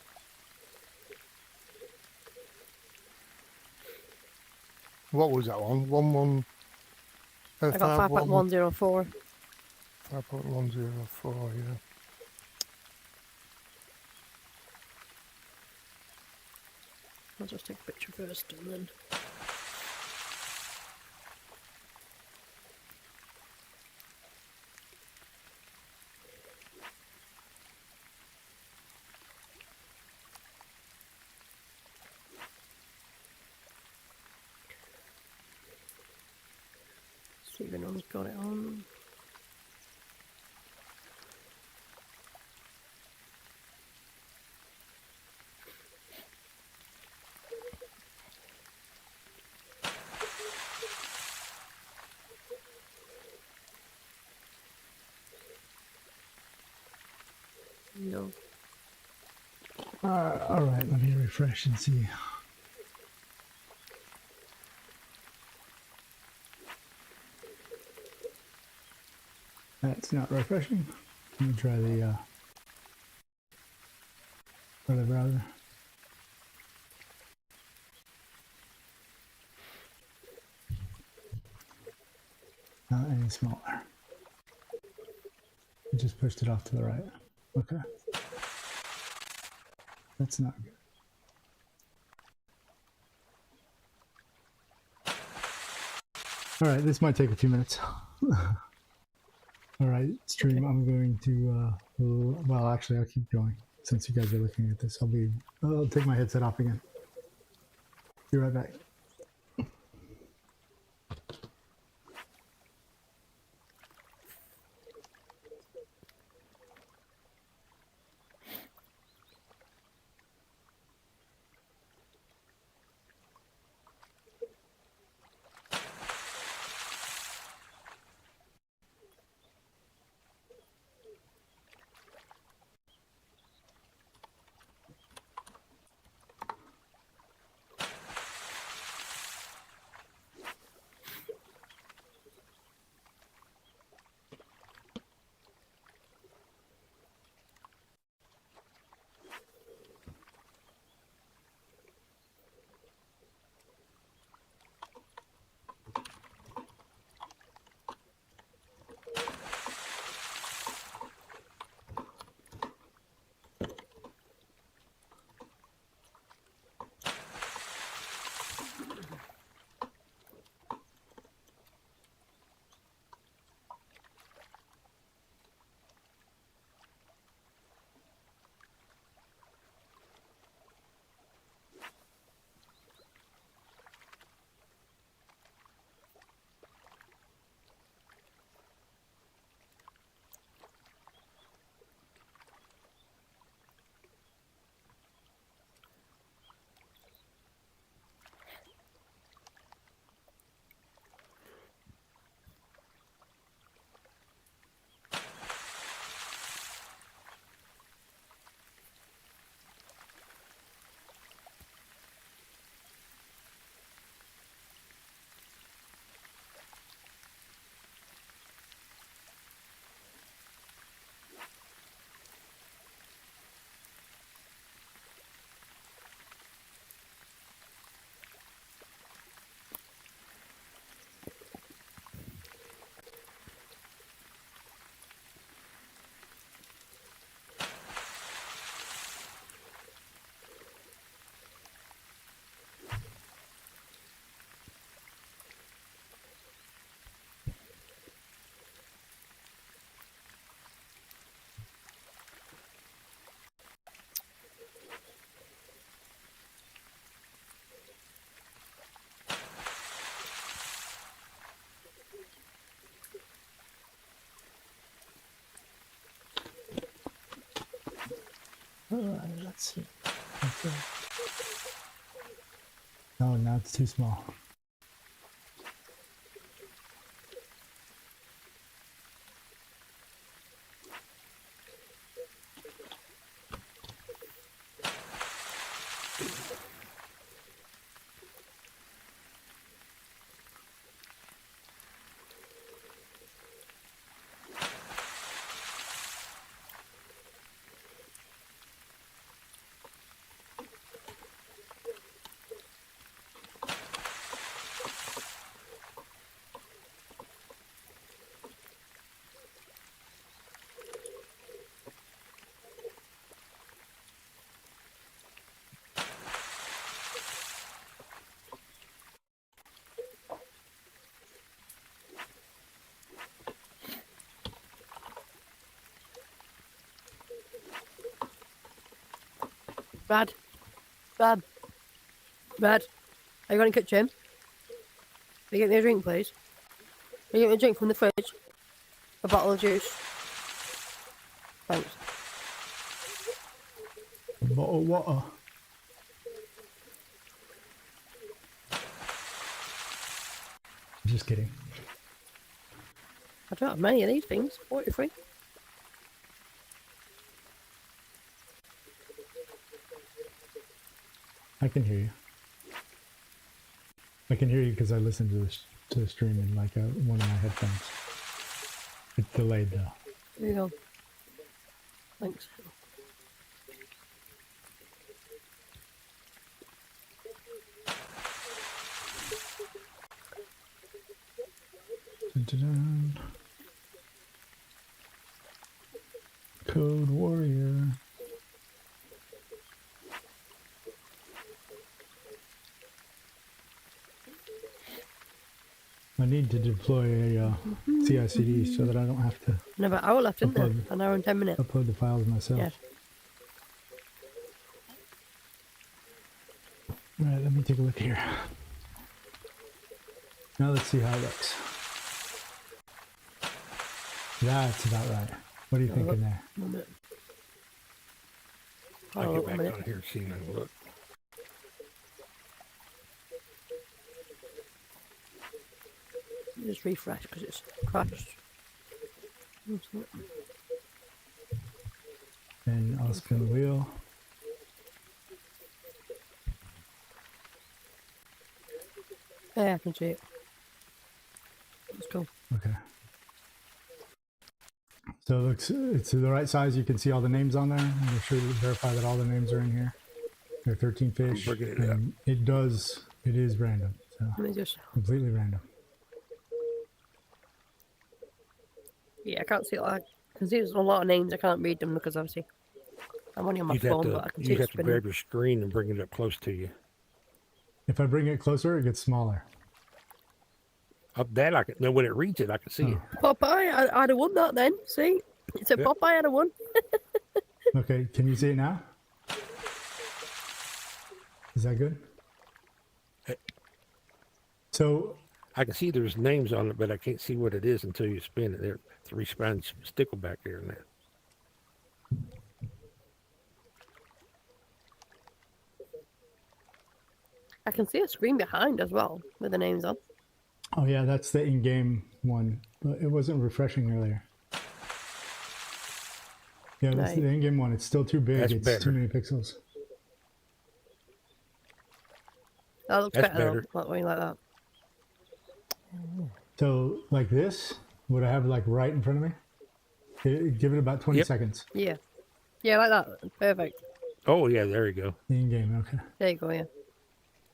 What was that one? 1-1. I got 5.104. 5.104, yeah. I'll just take a picture first and then. See if anyone's got it on. No. All right, let me refresh and see. That's not refreshing. Let me try the other browser. Not any smaller. I just pushed it off to the right. Okay. That's not good. All right, this might take a few minutes. All right, stream, I'm going to, well, actually, I'll keep going since you guys are looking at this. I'll take my headset off again. Be right back. Let's see. Oh, now it's too small. Brad. Brad. Brad. Are you going to the kitchen? Will you get me a drink, please? Will you get me a drink from the fridge? A bottle of juice. Thanks. A bottle of water. Just kidding. I don't have many of these things. 43. I can hear you. I can hear you because I listen to the stream in like one of my headphones. It's delayed though. There you go. Thanks. Dun, dun, dun. Code Warrior. I need to deploy a CI/CD so that I don't have to Another hour left, isn't there? Upload. An hour and 10 minutes. upload the files myself. Yeah. All right, let me take a look here. Now let's see how it looks. That's about right. What are you thinking there? 1 minute. I'll Oh, get 1 back minute. on here and see and look. Just refresh because it's crashed. And I'll spin the wheel. Yeah, I can see it. Let's go. Okay. So it looks, it's the right size. You can see all the names on there. Make sure to verify that all the names are in here. There are 13 fish. bringing it And it is random. So Let me just. completely random. Yeah, I can't see it. I can see there's a lot of names. I can't read them because obviously I'm only on my You'd have phone, but I to, can see you it have to spinning. grab your screen and bring it up close to you. If I bring it closer, it gets smaller. Up that I can. No, when it reads it, I can see it. Popeye, I'd have won that then. See? It's a Yep. Popeye, I'd have won. Okay, can you see it now? Is that good? So I can see there's names on it, but I can't see what it is until you spin it. There, 3 spines stickle back there and that. I can see a screen behind as well with the names on. oh yeah, that's the in-game one. But it wasn't refreshing earlier. Yeah, this is Right. the in-game one. It's still too big. That's It's better. too many pixels. That looks That's better, better. though, that way like that. So like this, would I have like right in front of me? Give it about 20 Yep. seconds. Yeah. Yeah, like that. Perfect. Oh yeah, there you go. The in-game, okay. There you go, yeah.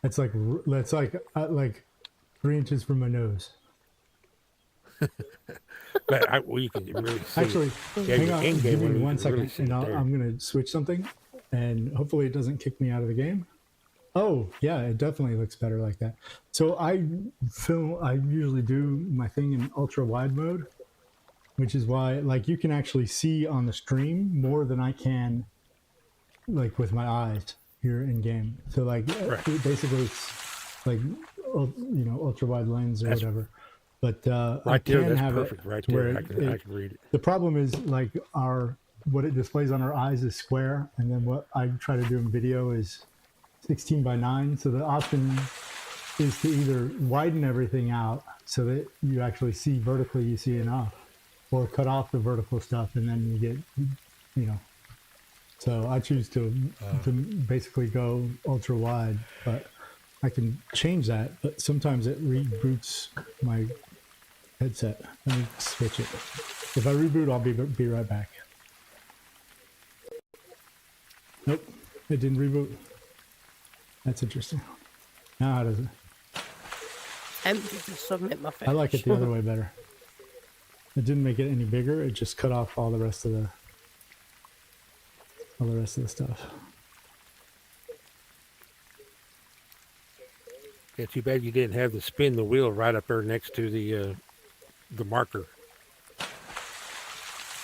That's like 3 inches from my nose. But well, you can really see. Actually, Yeah, hang your on, in-game give me one, you 1 can really second, see and it there. I'm gonna switch something, and hopefully it doesn't kick me out of the game. Oh yeah, it definitely looks better like that. So I usually do my thing in ultra wide mode, which is why like you can actually see on the stream more than I can like with my eyes here in game. So like Right. basically it's like ultra wide lens or That's- whatever. But I Right there, can that's have perfect. it Right to where there, I can it- read it. the problem is like our what it displays on our eyes is square, and then what I try to do in video is 16 by 9. So the option is to either widen everything out so that you actually see vertically, you see enough, or cut off the vertical stuff and then you get, you know. So I choose to basically go ultra wide, but I can change that, but sometimes it reboots my headset. Let me switch it. If I reboot, I'll be right back. Nope, it didn't reboot. That's interesting. Now how does it? Empty to submit my face. I like it the other way better. It didn't make it any bigger. It just cut off all the rest of the stuff. Yeah, too bad you didn't have the spin the wheel right up there next to the marker.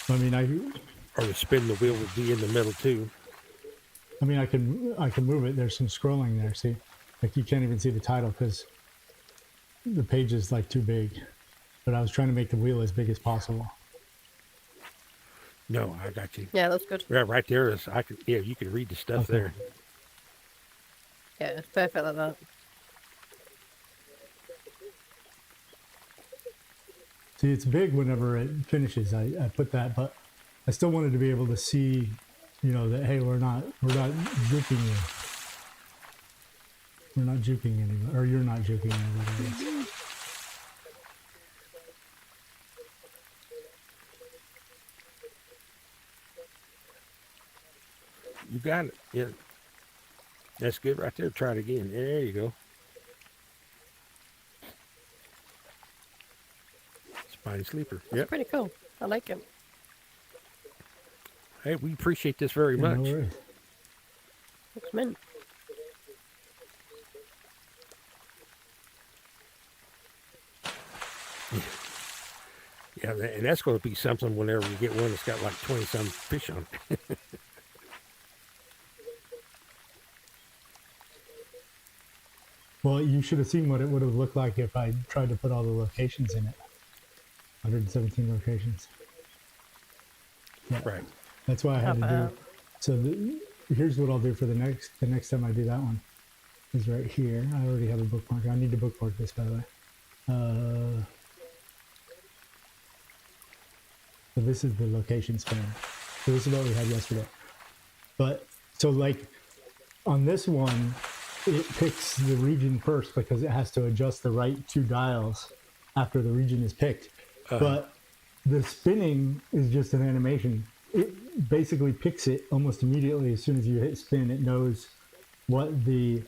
I mean, Or the spin the wheel would be in the middle too. I mean, I can move it. There's some scrolling there. See, like you can't even see the title because the page is like too big. But I was trying to make the wheel as big as possible. No, I got you. Yeah, that's good. Yeah, right there is. You can read the stuff Okay. there. Yeah, it's perfect like that. See, it's big whenever it finishes. I put that, but I still wanted to be able to see, you know, that hey, we're not juking you. We're not juking anymore, or you're not juking anymore. You got it. Yeah. That's good right there. Try it again. There you go. Spiny sleeper. It's Yep. pretty cool. I like it. Hey, we appreciate this very Yeah, no much. worries. Looks mint. Yeah, and that's going to be something whenever we get one that's got like 20-some fish on it. Well, you should have seen what it would have looked like if I tried to put all the locations in it. 117 locations. Yeah. Right. That's why I had to Not do. So here's what I'll do for the next time I do that one. Is right here. I already have a bookmark. I need to bookmark this, by the way. So this is the location span. So this is what we had yesterday. But so like on this one, it picks the region first because it has to adjust the right 2 dials after the region is picked. But the spinning is just an animation. It basically picks it almost immediately as soon as you hit spin. It knows what the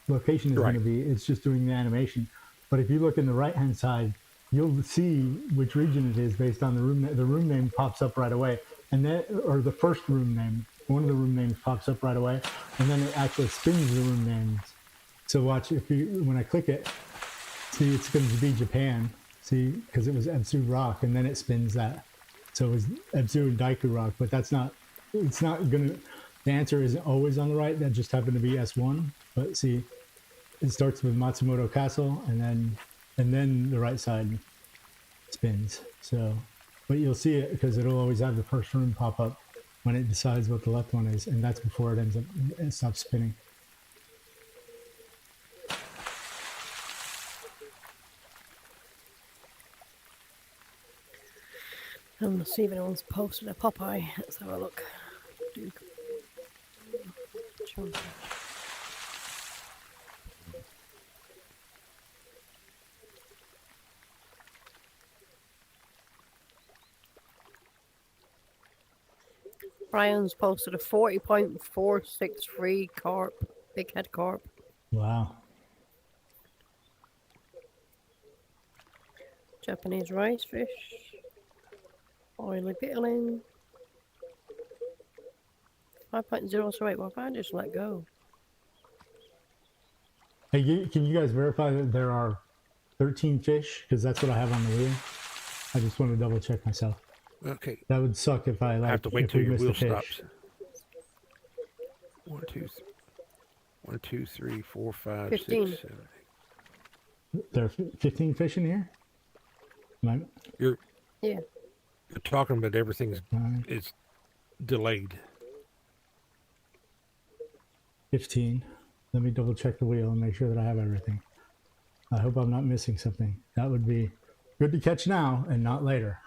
location is going to be. It's just doing the animation. But if you look in the right-hand side, you'll see which region it is based on the room. The room name pops up right away, and then or the first room name. One of the room names pops up right away, and then it actually spins the room names. So watch when I click it, see it's going to be Japan. See, because it was Ebsu Rock, and then it spins that. So it was Ebsu and Daiku Rock, but it's not going to, the answer isn't always on the right. That just happened to be S1. But see, it starts with Matsumoto Castle, and then the right side spins. So, but you'll see it because it'll always have the first room pop up when it decides what the left one is, and that's before it stops spinning. I'm gonna see if anyone's posted a Popeye. Let's have a look. Brian's posted a 40.463 carp, big head carp. Wow. Japanese rice fish. Oily pickling. 5.008. Well, if I just let go. Hey, can you guys verify that there are 13 fish? Because that's what I have on the wheel. I just want to double check myself. Okay. That would suck if I I have to wait if till we your missed a wheel fish. stops. 1, 2, 3, 4, 5, 15. 6, 7, 8. There are 15 fish in here? You're Yeah. They're talking, but everything's Nine, it's delayed. 15. Let me double check the wheel and make sure that I have everything. I hope I'm not missing something. That would be good to catch now and not later.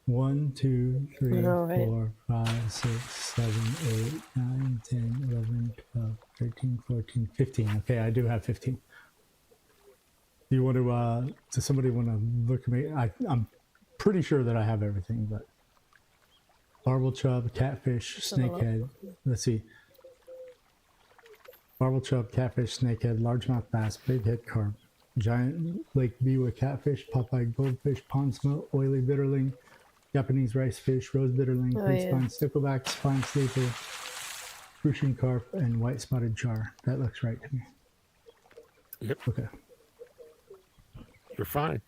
1, 2, 3, All right. 4, 5, 6, 7, 8, 9, 10, 11, 12, 13, 14, 15. Okay, I do have 15. Do you want to, does somebody want to look at me? I'm pretty sure that I have everything, but barbel chub, catfish, have a look. snakehead. Let's see. Barbel chub, catfish, snakehead, largemouth bass, big head carp, giant Lake Biwa catfish, Popeye goldfish, pond smelt, oily bitterling, Japanese rice fish, rose bitterling, Oh, green yeah. spine stickleback, spine sleeper, crucian carp, and white spotted char. That looks right to me. Yep, Okay. you're fine.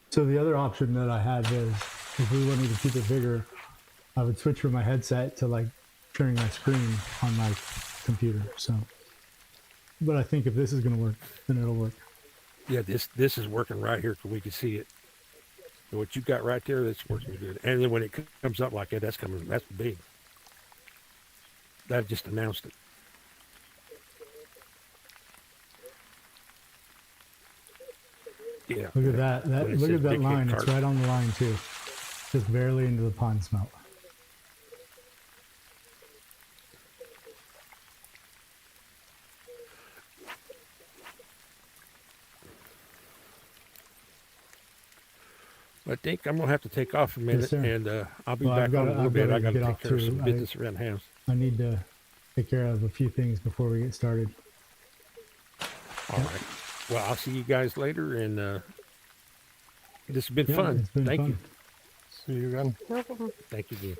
So the other option that I had was, if we wanted to keep it bigger, I would switch from my headset to like sharing my screen on my computer. So, but I think if this is going to work, then it'll work. Yeah, this is working right here, so we can see it. And what you got right there, that's working good. And then when it comes up like that, that's big. That just announced it. Yeah. Look at that. When it Look says at that big head line. It's carp. right on the line too. Just barely into the pond smelt. I think I'm gonna have to take off a minute, sir. and I'll be Well, back I've gotta- on in a little I've bit. gotta I got to get take off care of too. some business around the house. I need to take care of a few things before we get started. All right. Well, I'll see you guys later, and this has been Yeah, fun. it's been Thank fun. you. See you again. No problem. Thank you again.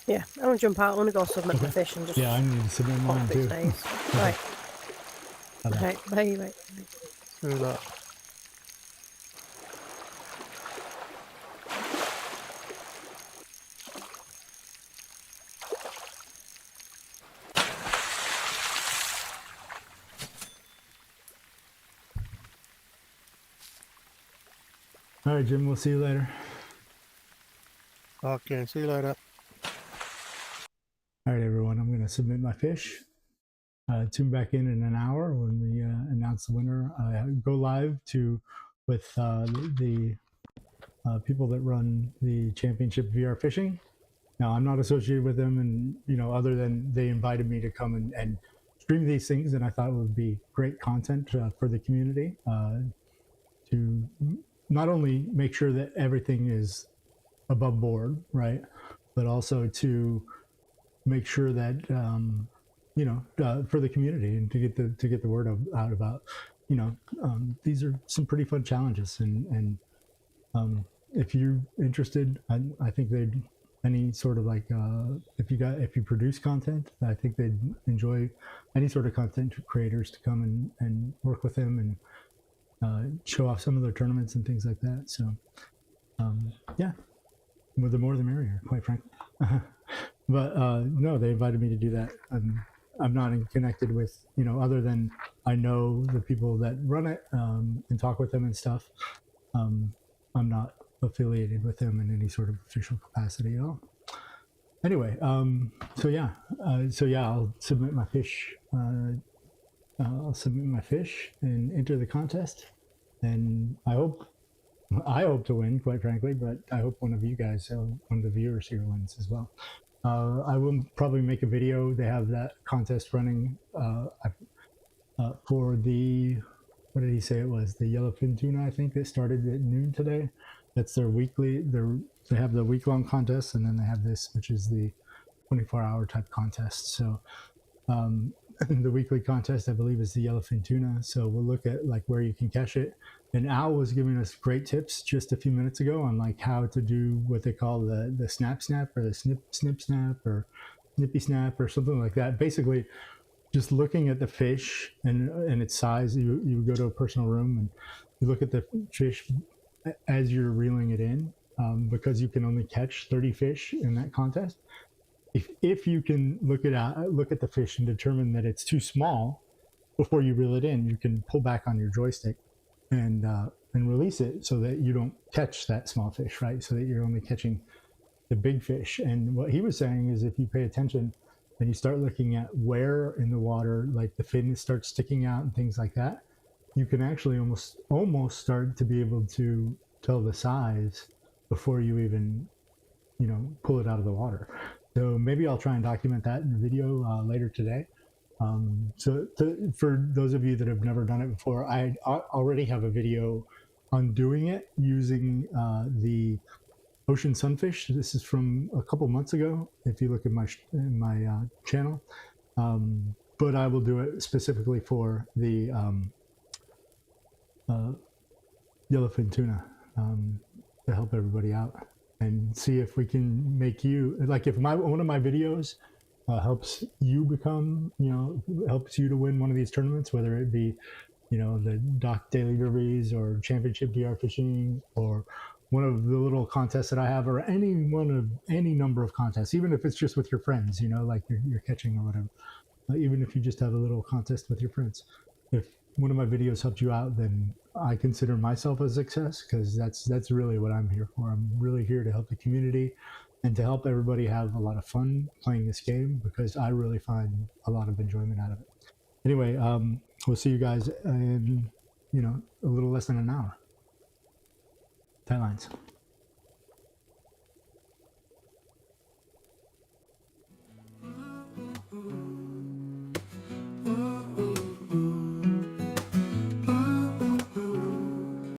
Yeah, I'm gonna jump out. I'm gonna go submit my fish and just Yeah, I need to submit pop mine a too. bit days. Right. Bye-bye. Right. Bye. Bye. See that. All right, Jim. We'll see you later. Okay, see you later. All right, everyone. I'm going to submit my fish. Tune back in an hour when we announce the winner. Go live with the people that run the championship VR fishing. Now, I'm not associated with them, and other than they invited me to come and stream these things, and I thought it would be great content for the community to not only make sure that everything is above board, right, but also to make sure that for the community and to get the word out about these are some pretty fun challenges, and if you're interested, I think they'd any sort of like if you produce content, I think they'd enjoy any sort of content creators to come and work with them and show off some of their tournaments and things like that. So yeah, the more the merrier, quite frankly. But no, they invited me to do that. I'm not connected with, you know, other than I know the people that run it and talk with them and stuff. I'm not affiliated with them in any sort of official capacity at all. Anyway, so yeah, I'll submit my fish. I'll submit my fish and enter the contest, and I hope to win, quite frankly. But I hope one of you guys, one of the viewers here, wins as well. I will probably make a video. They have that contest running for the, what did he say it was? The yellowfin tuna, I think, that started at noon today. That's their weekly. They have the week-long contest, and then they have this, which is the 24-hour type contest. So the weekly contest, I believe, is the yellowfin tuna. So we'll look at like where you can catch it. And Al was giving us great tips just a few minutes ago on like how to do what they call the snap or the snip snap or nippy snap or something like that. Basically, just looking at the fish and its size. You go to a personal room and you look at the fish as you're reeling it in, because you can only catch 30 fish in that contest. If you can look at the fish and determine that it's too small before you reel it in, you can pull back on your joystick and release it so that you don't catch that small fish, right? So that you're only catching the big fish. And what he was saying is if you pay attention and you start looking at where in the water, like the fin starts sticking out and things like that, you can actually almost start to be able to tell the size before you even, you know, pull it out of the water. So maybe I'll try and document that in the video later today. For those of you that have never done it before, I already have a video on doing it using the ocean sunfish. This is from a couple months ago, if you look at my channel. But I will do it specifically for the yellowfin tuna to help everybody out and see if we can make you, like if one of my videos helps you become, you know, helps you to win one of these tournaments, whether it be, you know, the Dock Daily Derbies or Championship DR Fishing or one of the little contests that I have, or any number of contests, even if it's just with your friends, you know, like you're catching or whatever, even if you just have a little contest with your friends. If one of my videos helped you out, then I consider myself a success, because that's really what I'm here for. I'm really here to help the community and to help everybody have a lot of fun playing this game, because I really find a lot of enjoyment out of it. Anyway, we'll see you guys in, you know, a little less than an hour. Tight lines.